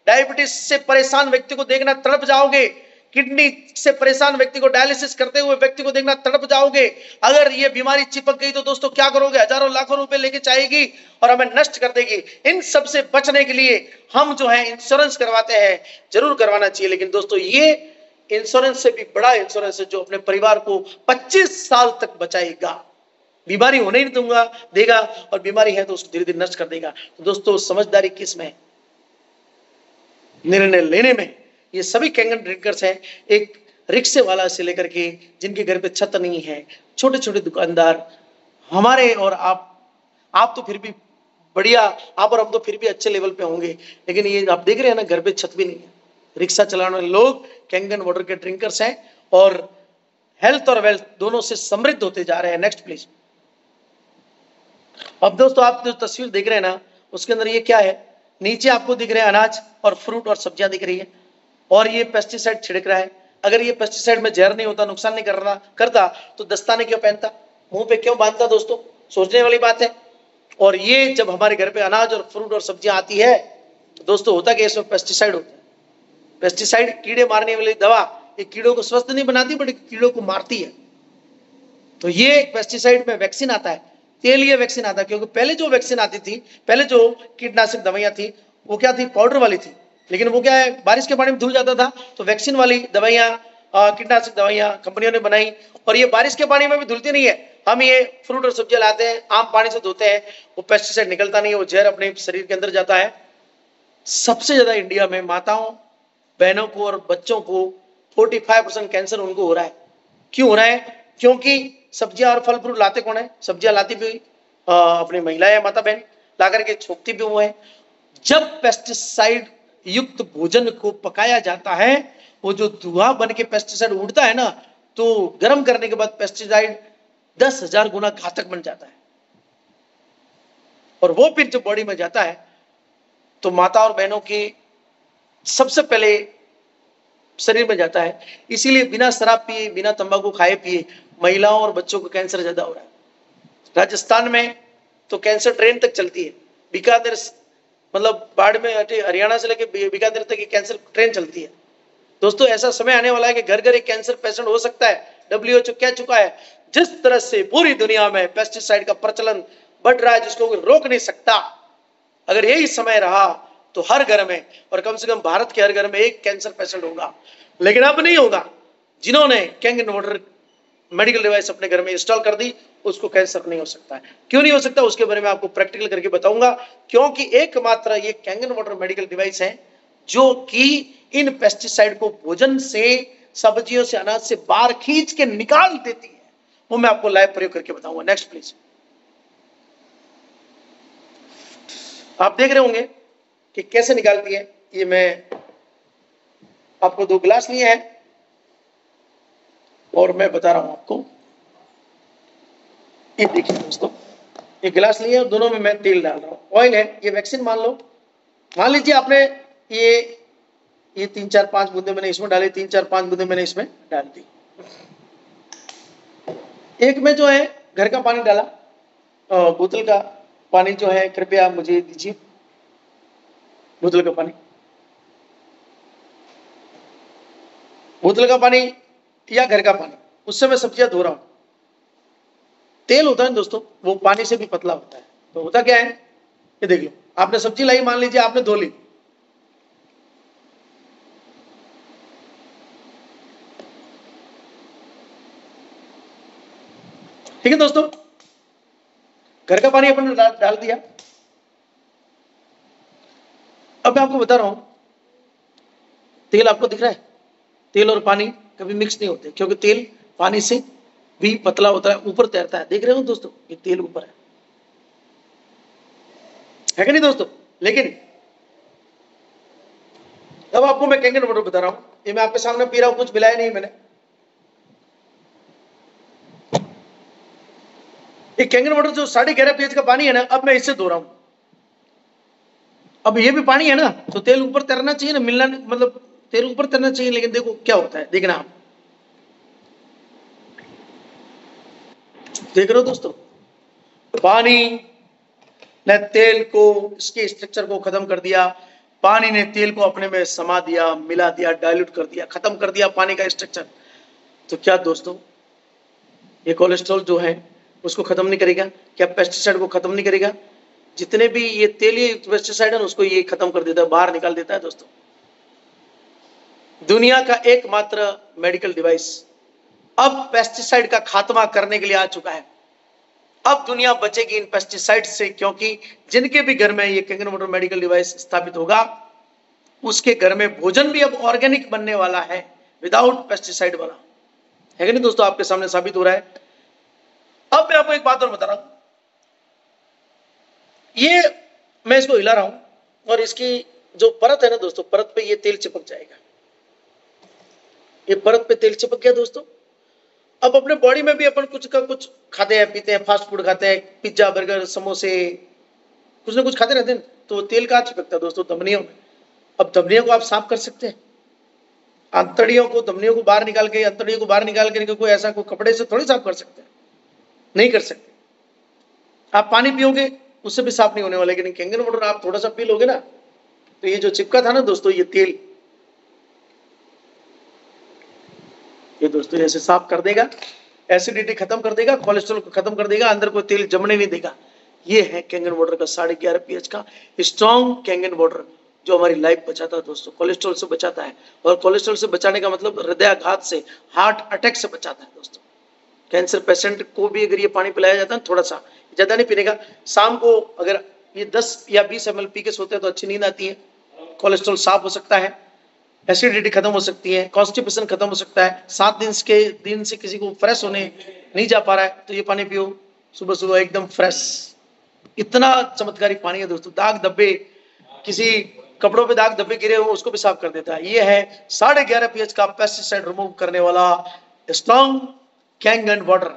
डायबिटीज से परेशान व्यक्ति को देखना तड़प जाओगे, किडनी से परेशान व्यक्ति को डायलिसिस करते हुए व्यक्ति को देखना तड़प जाओगे। अगर ये बीमारी चिपक गई तो दोस्तों क्या करोगे? हजारों लाखों रुपए लेके जाएगी और हमें नष्ट कर देगी। इन सब से बचने के लिए हम जो है इंश्योरेंस करवाते हैं, जरूर करवाना चाहिए। लेकिन दोस्तों ये इंश्योरेंस से भी बड़ा इंश्योरेंस है जो अपने परिवार को 25 साल तक बचाएगा। बीमारी होने नहीं दूंगा देगा और बीमारी है तो उसको धीरे धीरे नष्ट कर देगा। तो दोस्तों समझदारी किस में? निर्णय लेने में। ये सभी कैंगन ड्रिंकर्स हैं, एक रिक्शे वाला से लेकर के जिनके घर पे छत नहीं है, छोटे छोटे दुकानदार, हमारे और आप तो फिर भी बढ़िया, आप और हम तो फिर भी अच्छे लेवल पे होंगे, लेकिन ये आप देख रहे हैं ना घर पे छत भी नहीं है, रिक्शा चलाने वाले लोग कैंगन वाटर के ड्रिंकर्स हैं और हेल्थ और वेल्थ दोनों से समृद्ध होते जा रहे हैं। Next please. अब दोस्तों आप जो तस्वीर देख रहे हैं ना उसके अंदर ये क्या है? नीचे आपको दिख रहे हैं अनाज और फ्रूट और सब्जियां दिख रही है और ये पेस्टिसाइड छिड़क रहा है। अगर ये पेस्टिसाइड में जहर नहीं होता, नुकसान नहीं करता तो दस्ताने क्यों पहनता, मुंह पे क्यों बांधता? दोस्तों सोचने वाली बात है। और ये जब हमारे घर पे अनाज और फ्रूट और सब्जियां आती है तो दोस्तों होता क्या, इसमें पेस्टिसाइड होता है। पेस्टिसाइड कीड़े मारने वाली दवा, ये कीड़ों को स्वस्थ नहीं बनाती बट कीड़ों को मारती है। तो ये पेस्टिसाइड में वैक्सीन आता है, तेलीय वैक्सीन आता है। क्योंकि पहले जो वैक्सीन आती थी, पहले जो कीटनाशक दवाइयां थी वो क्या थी? पाउडर वाली थी, लेकिन वो क्या है बारिश के पानी में धुल जाता था। तो वैक्सीन वाली दवाइयां, कीटनाशक दवाइयां कंपनियों ने बनाई और ये बारिश के पानी में भी धुलती नहीं है। हम ये फ्रूट और सब्जियां लाते हैं, आम पानी से धोते हैं, वो पेस्टिसाइड निकलता नहीं है, वो जहर अपने शरीर के अंदर जाता है। सबसे ज्यादा इंडिया में माताओं बहनों को और बच्चों को 45% कैंसर उनको हो रहा है। क्यों हो रहा है? क्योंकि सब्जियां और फल फ्रूट लाते कौन है? सब्जियां लाती भी अपनी महिला है, माता बहन, ला करके छोपती भी वो है। जब पेस्टिसाइड युक्त भोजन को पकाया जाता है, वो जो धुआं बन के पेस्टिसाइड उड़ता है ना, तो गर्म करने के बाद पेस्टिसाइड 10,000 गुना घातक बन जाता है और वो फिर जब बॉडी में जाता है तो माता और बहनों की सबसे पहले शरीर में जाता है। इसीलिए बिना शराब पिए, बिना तंबाकू खाए पिए महिलाओं और बच्चों को कैंसर ज्यादा हो रहा है। राजस्थान में तो कैंसर ट्रेन तक चलती है, बीकानेर मतलब बाड़मेर हरियाणा से लेकर बीकानेर तक कैंसर ट्रेन चलती है। दोस्तों ऐसा समय आने वाला है कि घर घर एक कैंसर पेशेंट हो सकता है। WHO कह चुका है, जिस तरह से पूरी दुनिया में पेस्टिसाइड का प्रचलन बढ़ रहा है जिसको कोई रोक नहीं सकता, अगर यही समय रहा तो हर घर में और कम से कम भारत के हर घर में एक कैंसर पेशेंट होगा। लेकिन अब नहीं होगा। जिन्होंने कैंगन वाटर मेडिकल डिवाइस अपने घर में इंस्टॉल कर दी उसको कैंसर नहीं हो सकता है। क्यों नहीं हो सकता उसके बारे में आपको प्रैक्टिकल करके बताऊंगा। क्योंकि एकमात्र ये कैंगन वाटर मेडिकल डिवाइस है जो कि इन पेस्टिसाइड को भोजन से, सब्जियों से, अनाज से बाहर खींच के निकाल देती है। वो मैं आपको लाइव प्रयोग करके बताऊंगा। Next please. आप देख रहे होंगे कि कैसे निकालती है। ये मैं आपको 2 गिलास लिए हैं और मैं बता रहा हूं आपको। ये देखिए दोस्तों, ये गिलास लिए और दोनों में मैं तेल डाल रहा हूं। ऑयल है, ये वैक्सीन मान लो, मान लीजिए आपने ये 3-4-5 बूंदे मैंने इसमें डाली, 3-4-5 बूंदे मैंने इसमें डाल दी। एक में जो है घर का पानी डाला, बोतल का पानी जो है कृपया मुझे दीजिए, बोतल का पानी, बोतल का पानी या घर का पानी, उससे मैं सब्जियां धो रहा हूं। तेल होता है दोस्तों वो पानी से भी पतला होता है। तो होता क्या है, ये देख लो, आपने सब्जी लाई, मान लीजिए आपने धो ली, ठीक है दोस्तों, घर का पानी अपन डाल दिया। अब मैं आपको बता रहा हूं, तेल आपको दिख रहा है, तेल और पानी कभी मिक्स नहीं होते क्योंकि तेल पानी से भी पतला होता है, ऊपर तैरता है। देख रहे हो दोस्तों, ये तेल ऊपर है कि नहीं दोस्तों? लेकिन अब आपको मैं कैंगन वाटर बता रहा हूं, ये मैं आपके सामने पी रहा हूं, कुछ मिलाया नहीं मैंने। ये कैंगन वाटर जो 11.5 pH का पानी है ना, अब मैं इससे धो रहा हूं। अब ये भी पानी है ना, तो तेल ऊपर तैरना चाहिए ना, मिलना मतलब तेल ऊपर तैरना चाहिए। लेकिन देखो क्या होता है, देखना आप, देख रहे हो दोस्तों, पानी ने तेल को, इसके स्ट्रक्चर को खत्म कर दिया, पानी ने तेल को अपने में समा दिया, मिला दिया, डाइल्यूट कर दिया, खत्म कर दिया पानी का स्ट्रक्चर। तो क्या दोस्तों ये कोलेस्ट्रॉल जो है उसको खत्म नहीं करेगा? क्या पेस्टिसाइड को खत्म नहीं करेगा? जितने भी ये तेलीय पेस्टिसाइड है उसको ये खत्म कर देता है, बाहर निकाल देता है। दोस्तों दुनिया का एकमात्र मेडिकल डिवाइस अब पेस्टिसाइड का खात्मा करने के लिए आ चुका है। अब दुनिया बचेगी इन पेस्टिसाइड से, क्योंकि जिनके भी घर में ये कैंगन वाटर मेडिकल डिवाइस स्थापित होगा उसके घर में भोजन भी अब ऑर्गेनिक बनने वाला है, विदाउट पेस्टिसाइड वाला, है कि नहीं दोस्तों? आपके सामने साबित हो रहा है। अब मैं आपको एक बात और बता रहा हूं, ये मैं इसको हिला रहा हूं और इसकी जो परत है ना दोस्तों, परत पे ये तेल चिपक जाएगा। ये परत पे तेल चिपक गया दोस्तों। अब अपने बॉडी में भी अपन कुछ का कुछ खाते हैं, पीते हैं, फास्ट फूड खाते हैं, पिज्जा, बर्गर, समोसे, कुछ ना कुछ खाते रहते हैं, तो तेल कहाँ चिपकता है दोस्तों? धमनियों में। अब धमनियों को आप साफ कर सकते हैं, अंतड़ियों को, धमनियों को बाहर निकाल के, अंतड़ियों को बाहर निकाल के कोई ऐसा कोई कपड़े से थोड़ी साफ कर सकते हैं, नहीं कर सकते। आप पानी पियोगे उससे भी साफ नहीं होने वाला, लेकिन कैंगन वाटर आप थोड़ा सा पी लोगे ना, तो ये जो चिपका था ना दोस्तों, ये तेल, ये दोस्तों ऐसे साफ कर देगा, एसिडिटी खत्म कर देगा, कोलेस्ट्रॉल को खत्म कर देगा, अंदर कोई तेल जमने नहीं देगा। ये है कैंगन वाटर का 11.5 pH का स्ट्रॉन्ग कैंगन वाटर, जो हमारी लाइफ बचाता है दोस्तों, कोलेस्ट्रॉल से बचाता है। और कोलेस्ट्रॉल से बचाने का मतलब हृदयाघात से, हार्ट अटैक से बचाता है दोस्तों। कैंसर पेशेंट को भी अगर ये पानी पिलाया जाता है, थोड़ा सा, ज्यादा नहीं पीने का, शाम को अगर ये 10 या 20 ml पी के सोते हैं तो अच्छी नींद आती है, कोलेस्ट्रॉल साफ हो सकता है, एसिडिटी खत्म हो सकती है, कॉन्स्टिपेशन खत्म हो सकता है। 7 दिन से किसी को फ्रेश होने नहीं जा पा रहा है तो ये पानी पियो, सुबह सुबह एकदम फ्रेश। इतना चमत्कारी पानी है दोस्तों। दाग धब्बे, किसी कपड़ों पे दाग धब्बे गिरे हो उसको भी साफ कर देता है। ये है 11.5 pH का पेस्टिसाइड रिमूव करने वाला strong Kangen water.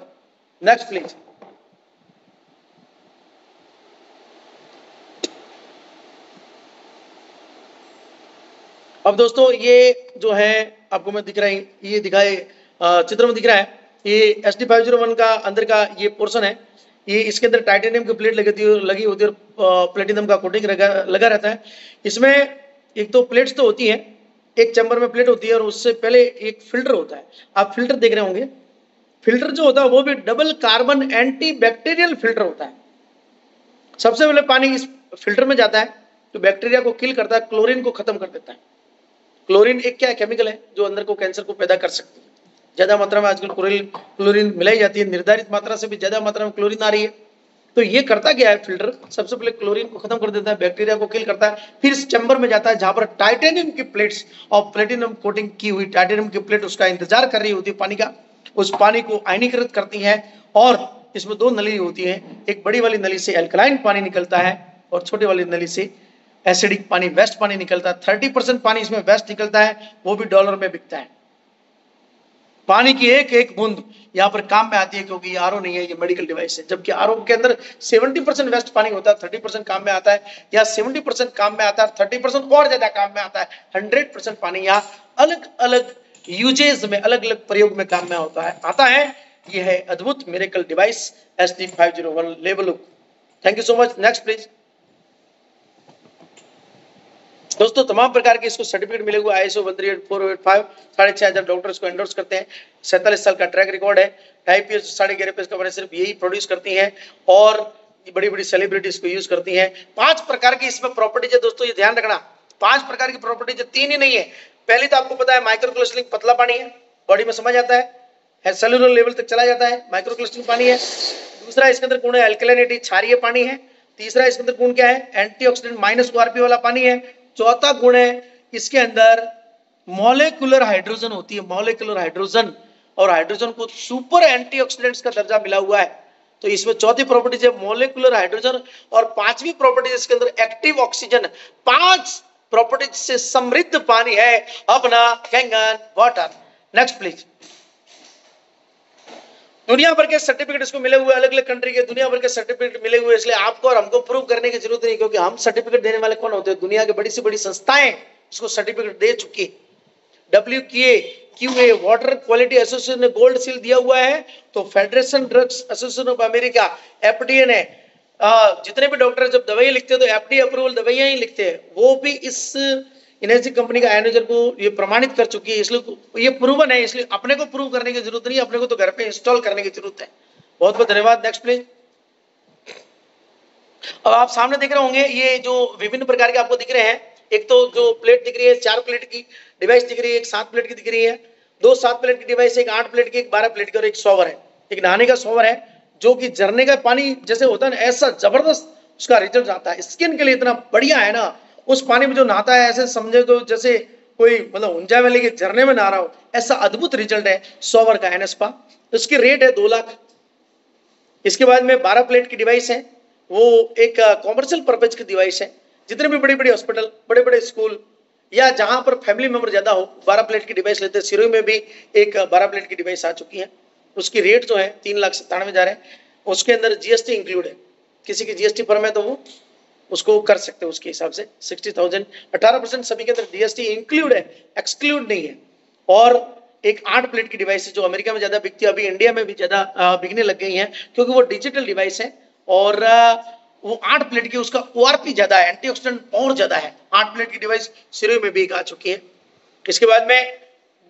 Next please. अब दोस्तों ये जो है आपको मैं दिख रहा है, ये दिखाए चित्र में दिख रहा है, ये SD501 का अंदर का ये पोर्शन है। ये इसके अंदर टाइटेनियम की प्लेट लगी होती है और प्लेटिनम का कोटिंग लगा रहता है। इसमें एक तो प्लेट्स तो होती है, एक चैम्बर में प्लेट होती है और उससे पहले एक फिल्टर होता है। आप फिल्टर देख रहे होंगे, फिल्टर जो होता है वो भी double carbon anti bacterial filter होता है। सबसे पहले पानी इस फिल्टर में जाता है तो बैक्टीरिया को किल करता है, क्लोरीन को खत्म कर देता है। क्लोरीन एक क्या है, केमिकल है जो अंदर को कैंसर को पैदा कर सकती है। ज्यादा मात्रा में आजकल क्लोरीन मिलाई जाती है, निर्धारित मात्रा से भी ज्यादा मात्रा में क्लोरीन आ रही है। तो ये करता क्या है फिल्टर, सबसे पहले क्लोरीन को खत्म कर देता है, बैक्टीरिया को किल करता है, फिर इस चैम्बर में जाता है जहां पर टाइटेनियम की प्लेट्स और प्लेटिनम कोटिंग की हुई टाइटेनियम की प्लेट उसका इंतजार कर रही होती है पानी का। उस पानी को आयनीकृत करती है और इसमें 2 नली होती है, एक बड़ी वाली नली से एल्कलाइन पानी निकलता है और छोटी वाली नली से एसिडिक पानी, वेस्ट पानी निकलता है। 30% पानी इसमें वेस्ट निकलता है, वो भी डॉलर में बिकता है। पानी की एक एक बूंद यहाँ पर काम में आती है, क्योंकि ये आरओ नहीं है, ये मेडिकल डिवाइस है। जबकि आरओ के अंदर 70% वेस्ट पानी होता है, 30% काम में आता है, या 70% काम में आता है, 30% और ज्यादा काम में आता है। 100% पानी यहाँ अलग अलग यूजेज में, अलग अलग प्रयोग में काम में आता है। ये है अद्भुत medical device SD501 Leveluk. Thank you so much. Next please. दोस्तों तमाम प्रकार के इसको सर्टिफिकेट मिले हुए, ISO 138-485, 6,500 डॉक्टर इसको एंडोर्स करते हैं। 47 साल का ट्रैक रिकॉर्ड है। 2.5 pH 11.5 pH का बने सिर्फ यही प्रोड्यूस करती हैं और बड़ी बड़ी सेलिब्रिटीज को यूज करती हैं। 5 प्रकार की इसमें प्रॉपर्टीज है दोस्तों, ये ध्यान रखना। 5 प्रकार की प्रॉपर्टीज है, 3 ही नहीं है। पहली तो आपको पता है माइक्रोक्रिस्टलिन पतला पानी है, बॉडी में समझ आता है, सेलुलर लेवल तक चला जाता है, माइक्रोक्रिस्टलिन पानी है। दूसरा इसके अंदर गुण है अल्कलिनिटी, क्षारीय पानी है। तीसरा इसके अंदर गुण क्या है, एंटीऑक्सीडेंट -ORP वाला पानी है। चौथा गुण है इसके अंदर मॉलिक्यूलर हाइड्रोजन होती है, मॉलिक्यूलर हाइड्रोजन, और हाइड्रोजन को सुपर एंटीऑक्सीडेंट्स का दर्जा मिला हुआ है। तो इसमें चौथी प्रॉपर्टी है मॉलिक्यूलर हाइड्रोजन, और पांचवी प्रॉपर्टी इसके अंदर एक्टिव ऑक्सीजन। 5 प्रॉपर्टीज से समृद्ध पानी है अपना कैंगन वाटर। Next please. दुनिया भर के सर्टिफिकेट इसको मिले हुए, अलग अलग कंट्री के दुनिया भर के सर्टिफिकेट मिले हुए, इसलिए आपको और हमको प्रूव करने की जरूरत नहीं, क्योंकि हम सर्टिफिकेट देने वाले कौन होते हैं, दुनिया की बड़ी से बड़ी संस्थाएं इसको सर्टिफिकेट दे चुकी। WQA वाटर क्वालिटी एसोसिएशन ने गोल्ड सील दिया हुआ है, तो federation drugs association of America FDA ने जितने भी डॉक्टर जब दवाई लिखते हैं तो एफडीए अप्रूवल दवाइयां ही लिखते हैं, वो भी इस इनर्जी कंपनी का आयोजन को ये प्रमाणित कर चुकी है, इसलिए ये प्रूवन है, इसलिए अपने को प्रूव करने की जरूरत नहीं है, अपने को तो घर पे इंस्टॉल करने की जरूरत है। बहुत बहुत धन्यवाद। Next please. अब आप सामने देख रहे होंगे ये जो विभिन्न प्रकार के आपको दिख रहे हैं, एक तो जो प्लेट दिख रही है 4 प्लेट की डिवाइस दिख रही है, एक 7 प्लेट की दिख रही है, 2 7 प्लेट की डिवाइस, एक 8 प्लेट की, एक 12 प्लेट की और एक शॉवर है, एक नहाने का शॉवर है जो कि झरने का पानी जैसे होता है ना, ऐसा जबरदस्त उसका रिजल्ट आता है, स्किन के लिए इतना बढ़िया है ना, उस पानी में जो नहाता है ऐसे समझे तो जैसे कोई मतलब ऊंजा वैली के झरने में नहा रहा हो, ऐसा अद्भुत रिजल्ट है शॉवर का एनस्पा। उसकी रेट है 2 लाख। इसके बाद में 12 प्लेट की डिवाइस है, वो एक कॉमर्शियल पर्पज की डिवाइस है, जितने भी बड़ी बड़ी हॉस्पिटल, बड़े बड़े स्कूल या जहां पर फैमिली मेंबर ज्यादा हो 12 प्लेट की डिवाइस लेते हैं। सिरोही में भी एक 12 प्लेट की डिवाइस आ चुकी है, उसकी रेट जो है 3,97,000 है, उसके अंदर जीएसटी इंक्लूड है, किसी की जीएसटी फर्म है तो वो उसको कर सकते हो उसके हिसाब से 60,000, 18% सभी के अंदर जीएसटी इंक्लूड है, एक्सक्लूड नहीं है। और एक 8 प्लेट की डिवाइस है जो अमेरिका में ज्यादा बिकती है, अभी इंडिया में भी ज्यादा बिकने लग गई है क्योंकि वो डिजिटल डिवाइस है और वो 8 प्लेट की, उसका ओआरपी ज्यादा है, एंटीऑक्सीडेंट पावर ज्यादा है। 8 प्लेट की डिवाइस सिरोही में भी आ चुकी है। इसके बाद में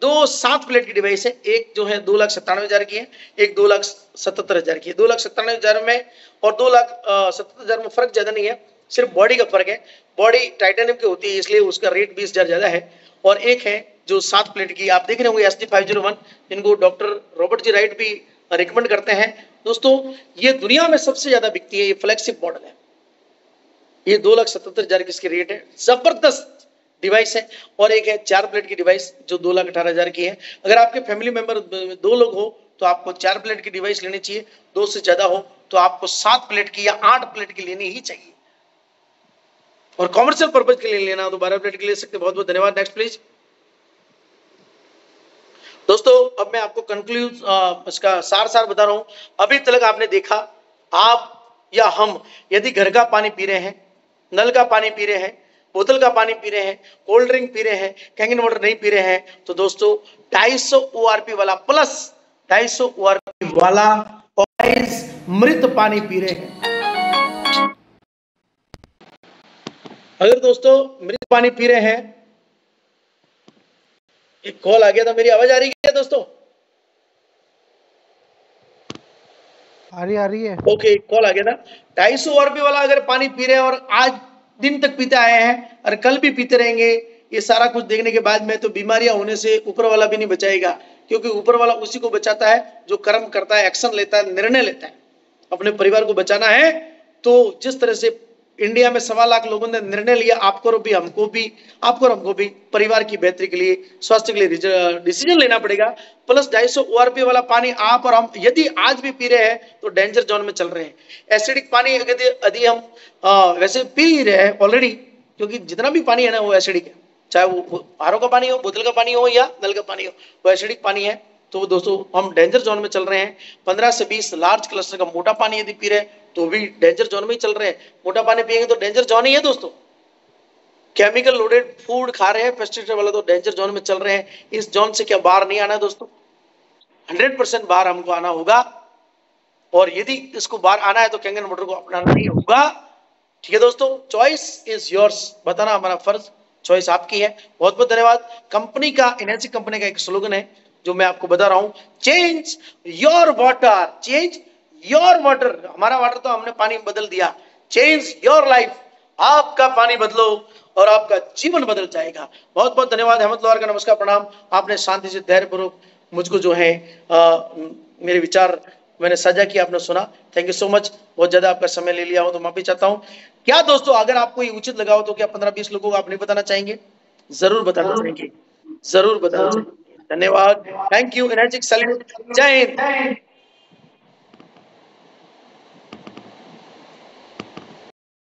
2 7 प्लेट की डिवाइस है, एक जो है 2,97,000 की है, एक 2,77,000 की है। 2,97,000 में और 2,77,000 में फर्क ज्यादा नहीं है, सिर्फ बॉडी का फर्क है, बॉडी टाइटेनियम की होती है इसलिए उसका रेट 20,000 ज्यादा है। और एक है जो 7 प्लेट की, आप देख रहे होंगे SD501, जिनको डॉक्टर रॉबर्ट जी राइट भी रिकमेंड करते हैं। दोस्तों ये दुनिया में सबसे ज्यादा बिकती है, ये फ्लैगशिप मॉडल है, ये 2,77,000 की इसकी रेट है, जबरदस्त डिवाइस है। और एक है 4 प्लेट की डिवाइस जो 2,18,000 की है। अगर आपके फैमिली मेंबर 2 लोग हो तो आपको 4 प्लेट की डिवाइस लेनी चाहिए, 2 से ज्यादा हो तो आपको 7 प्लेट की या 8 प्लेट की लेनी ही चाहिए, और कॉमर्शियल पर्पज के लिए लेना हो तो 12 प्लेट की ले सकते हैं। बहुत बहुत धन्यवाद। Next please. दोस्तों अब मैं आपको कंक्लूड इसका सार बता रहा हूं। अभी तक आपने देखा, आप या हम यदि घर का पानी पी रहे हैं, नल का पानी पी रहे हैं, बोतल का पानी पी रहे हैं, कोल्ड ड्रिंक पी रहे हैं, कैंगन वाटर नहीं पी रहे हैं, तो दोस्तों 250 ओआरपी वाला प्लस 250 ओआरपी वाला मृत पानी पी रहे हैं। अगर दोस्तों मृत पानी पी रहे हैं, एक कॉल आ गया था, मेरी आवाज आ रही है दोस्तों? आ रही है। ओके, कॉल आ गया था। 250 ओआरपी वाला अगर पानी पी रहे हैं और आज दिन तक पीते आए हैं और कल भी पीते रहेंगे, ये सारा कुछ देखने के बाद में तो बीमारियां होने से ऊपर वाला भी नहीं बचाएगा, क्योंकि ऊपर वाला उसी को बचाता है जो कर्म करता है, एक्शन लेता है, निर्णय लेता है। अपने परिवार को बचाना है तो जिस तरह से इंडिया में 1.25 लाख लोगों ने निर्णय लिया, आपको भी हमको भी परिवार की बेहतरी के लिए, स्वास्थ्य के लिए डिसीजन लेना पड़ेगा। प्लस 250 ओआरपी वाला पानी आप और हम यदि आज भी पी रहे हैं तो डेंजर जोन में चल रहे हैं। एसिडिक पानी यदि हम वैसे पी ही रहे हैं ऑलरेडी, क्योंकि जितना भी पानी है ना वो एसिडिक है, चाहे वो आरओ का पानी हो, बोतल का पानी हो या नल का पानी हो, वो एसिडिक पानी है। तो दोस्तों हम डेंजर जोन में चल रहे हैं। 15 से 20 लार्ज क्लस्टर का मोटा पानी यदि पी रहे हैं तो भी डेंजर जोन में ही चल रहे हैं। मोटा पानी पिएंगे तो डेंजर जोन ही है दोस्तों। केमिकल लोडेड फूड खा रहे हैं, पेस्टिसाइड वाला, तो डेंजर जोन में चल रहे हैं। इस जोन से क्या बाहर नहीं आना है दोस्तों, 100% बाहर हमको आना होगा। और यदि इसको बाहर आना है तो कैंगन वाटर को अपनाना नहीं होगा। ठीक है दोस्तों, चॉइस इज योर्स, बताना हमारा फर्ज, चॉइस आपकी है। बहुत बहुत धन्यवाद। कंपनी का, एनर्जी कंपनी का एक स्लोगन है जो मैं आपको बता रहा हूं, change your water, change your water. हमारा वाटर तो हमने पानी बदल दिया, चेंज योर लाइफ, आपका पानी बदलो और आपका जीवन बदल जाएगा। बहुत बहुत धन्यवाद। अहमद लोहार का नमस्कार, प्रणाम। आपने शांति से धैर्यपूर्वक मुझको जो है मेरे विचार मैंने साझा किया, आपने सुना, थैंक यू सो मच। बहुत ज्यादा आपका समय ले लिया हो तो माफी चाहता हूँ। क्या दोस्तों अगर आपको ये उचित लगा हो तो क्या 15-20 लोगों को आप नहीं बताना चाहेंगे? जरूर बताना चाहेंगे, जरूर बताना चाहेंगे। धन्यवाद, थैंक यू, एनर्जिक सैल्यूट, जय हिंद।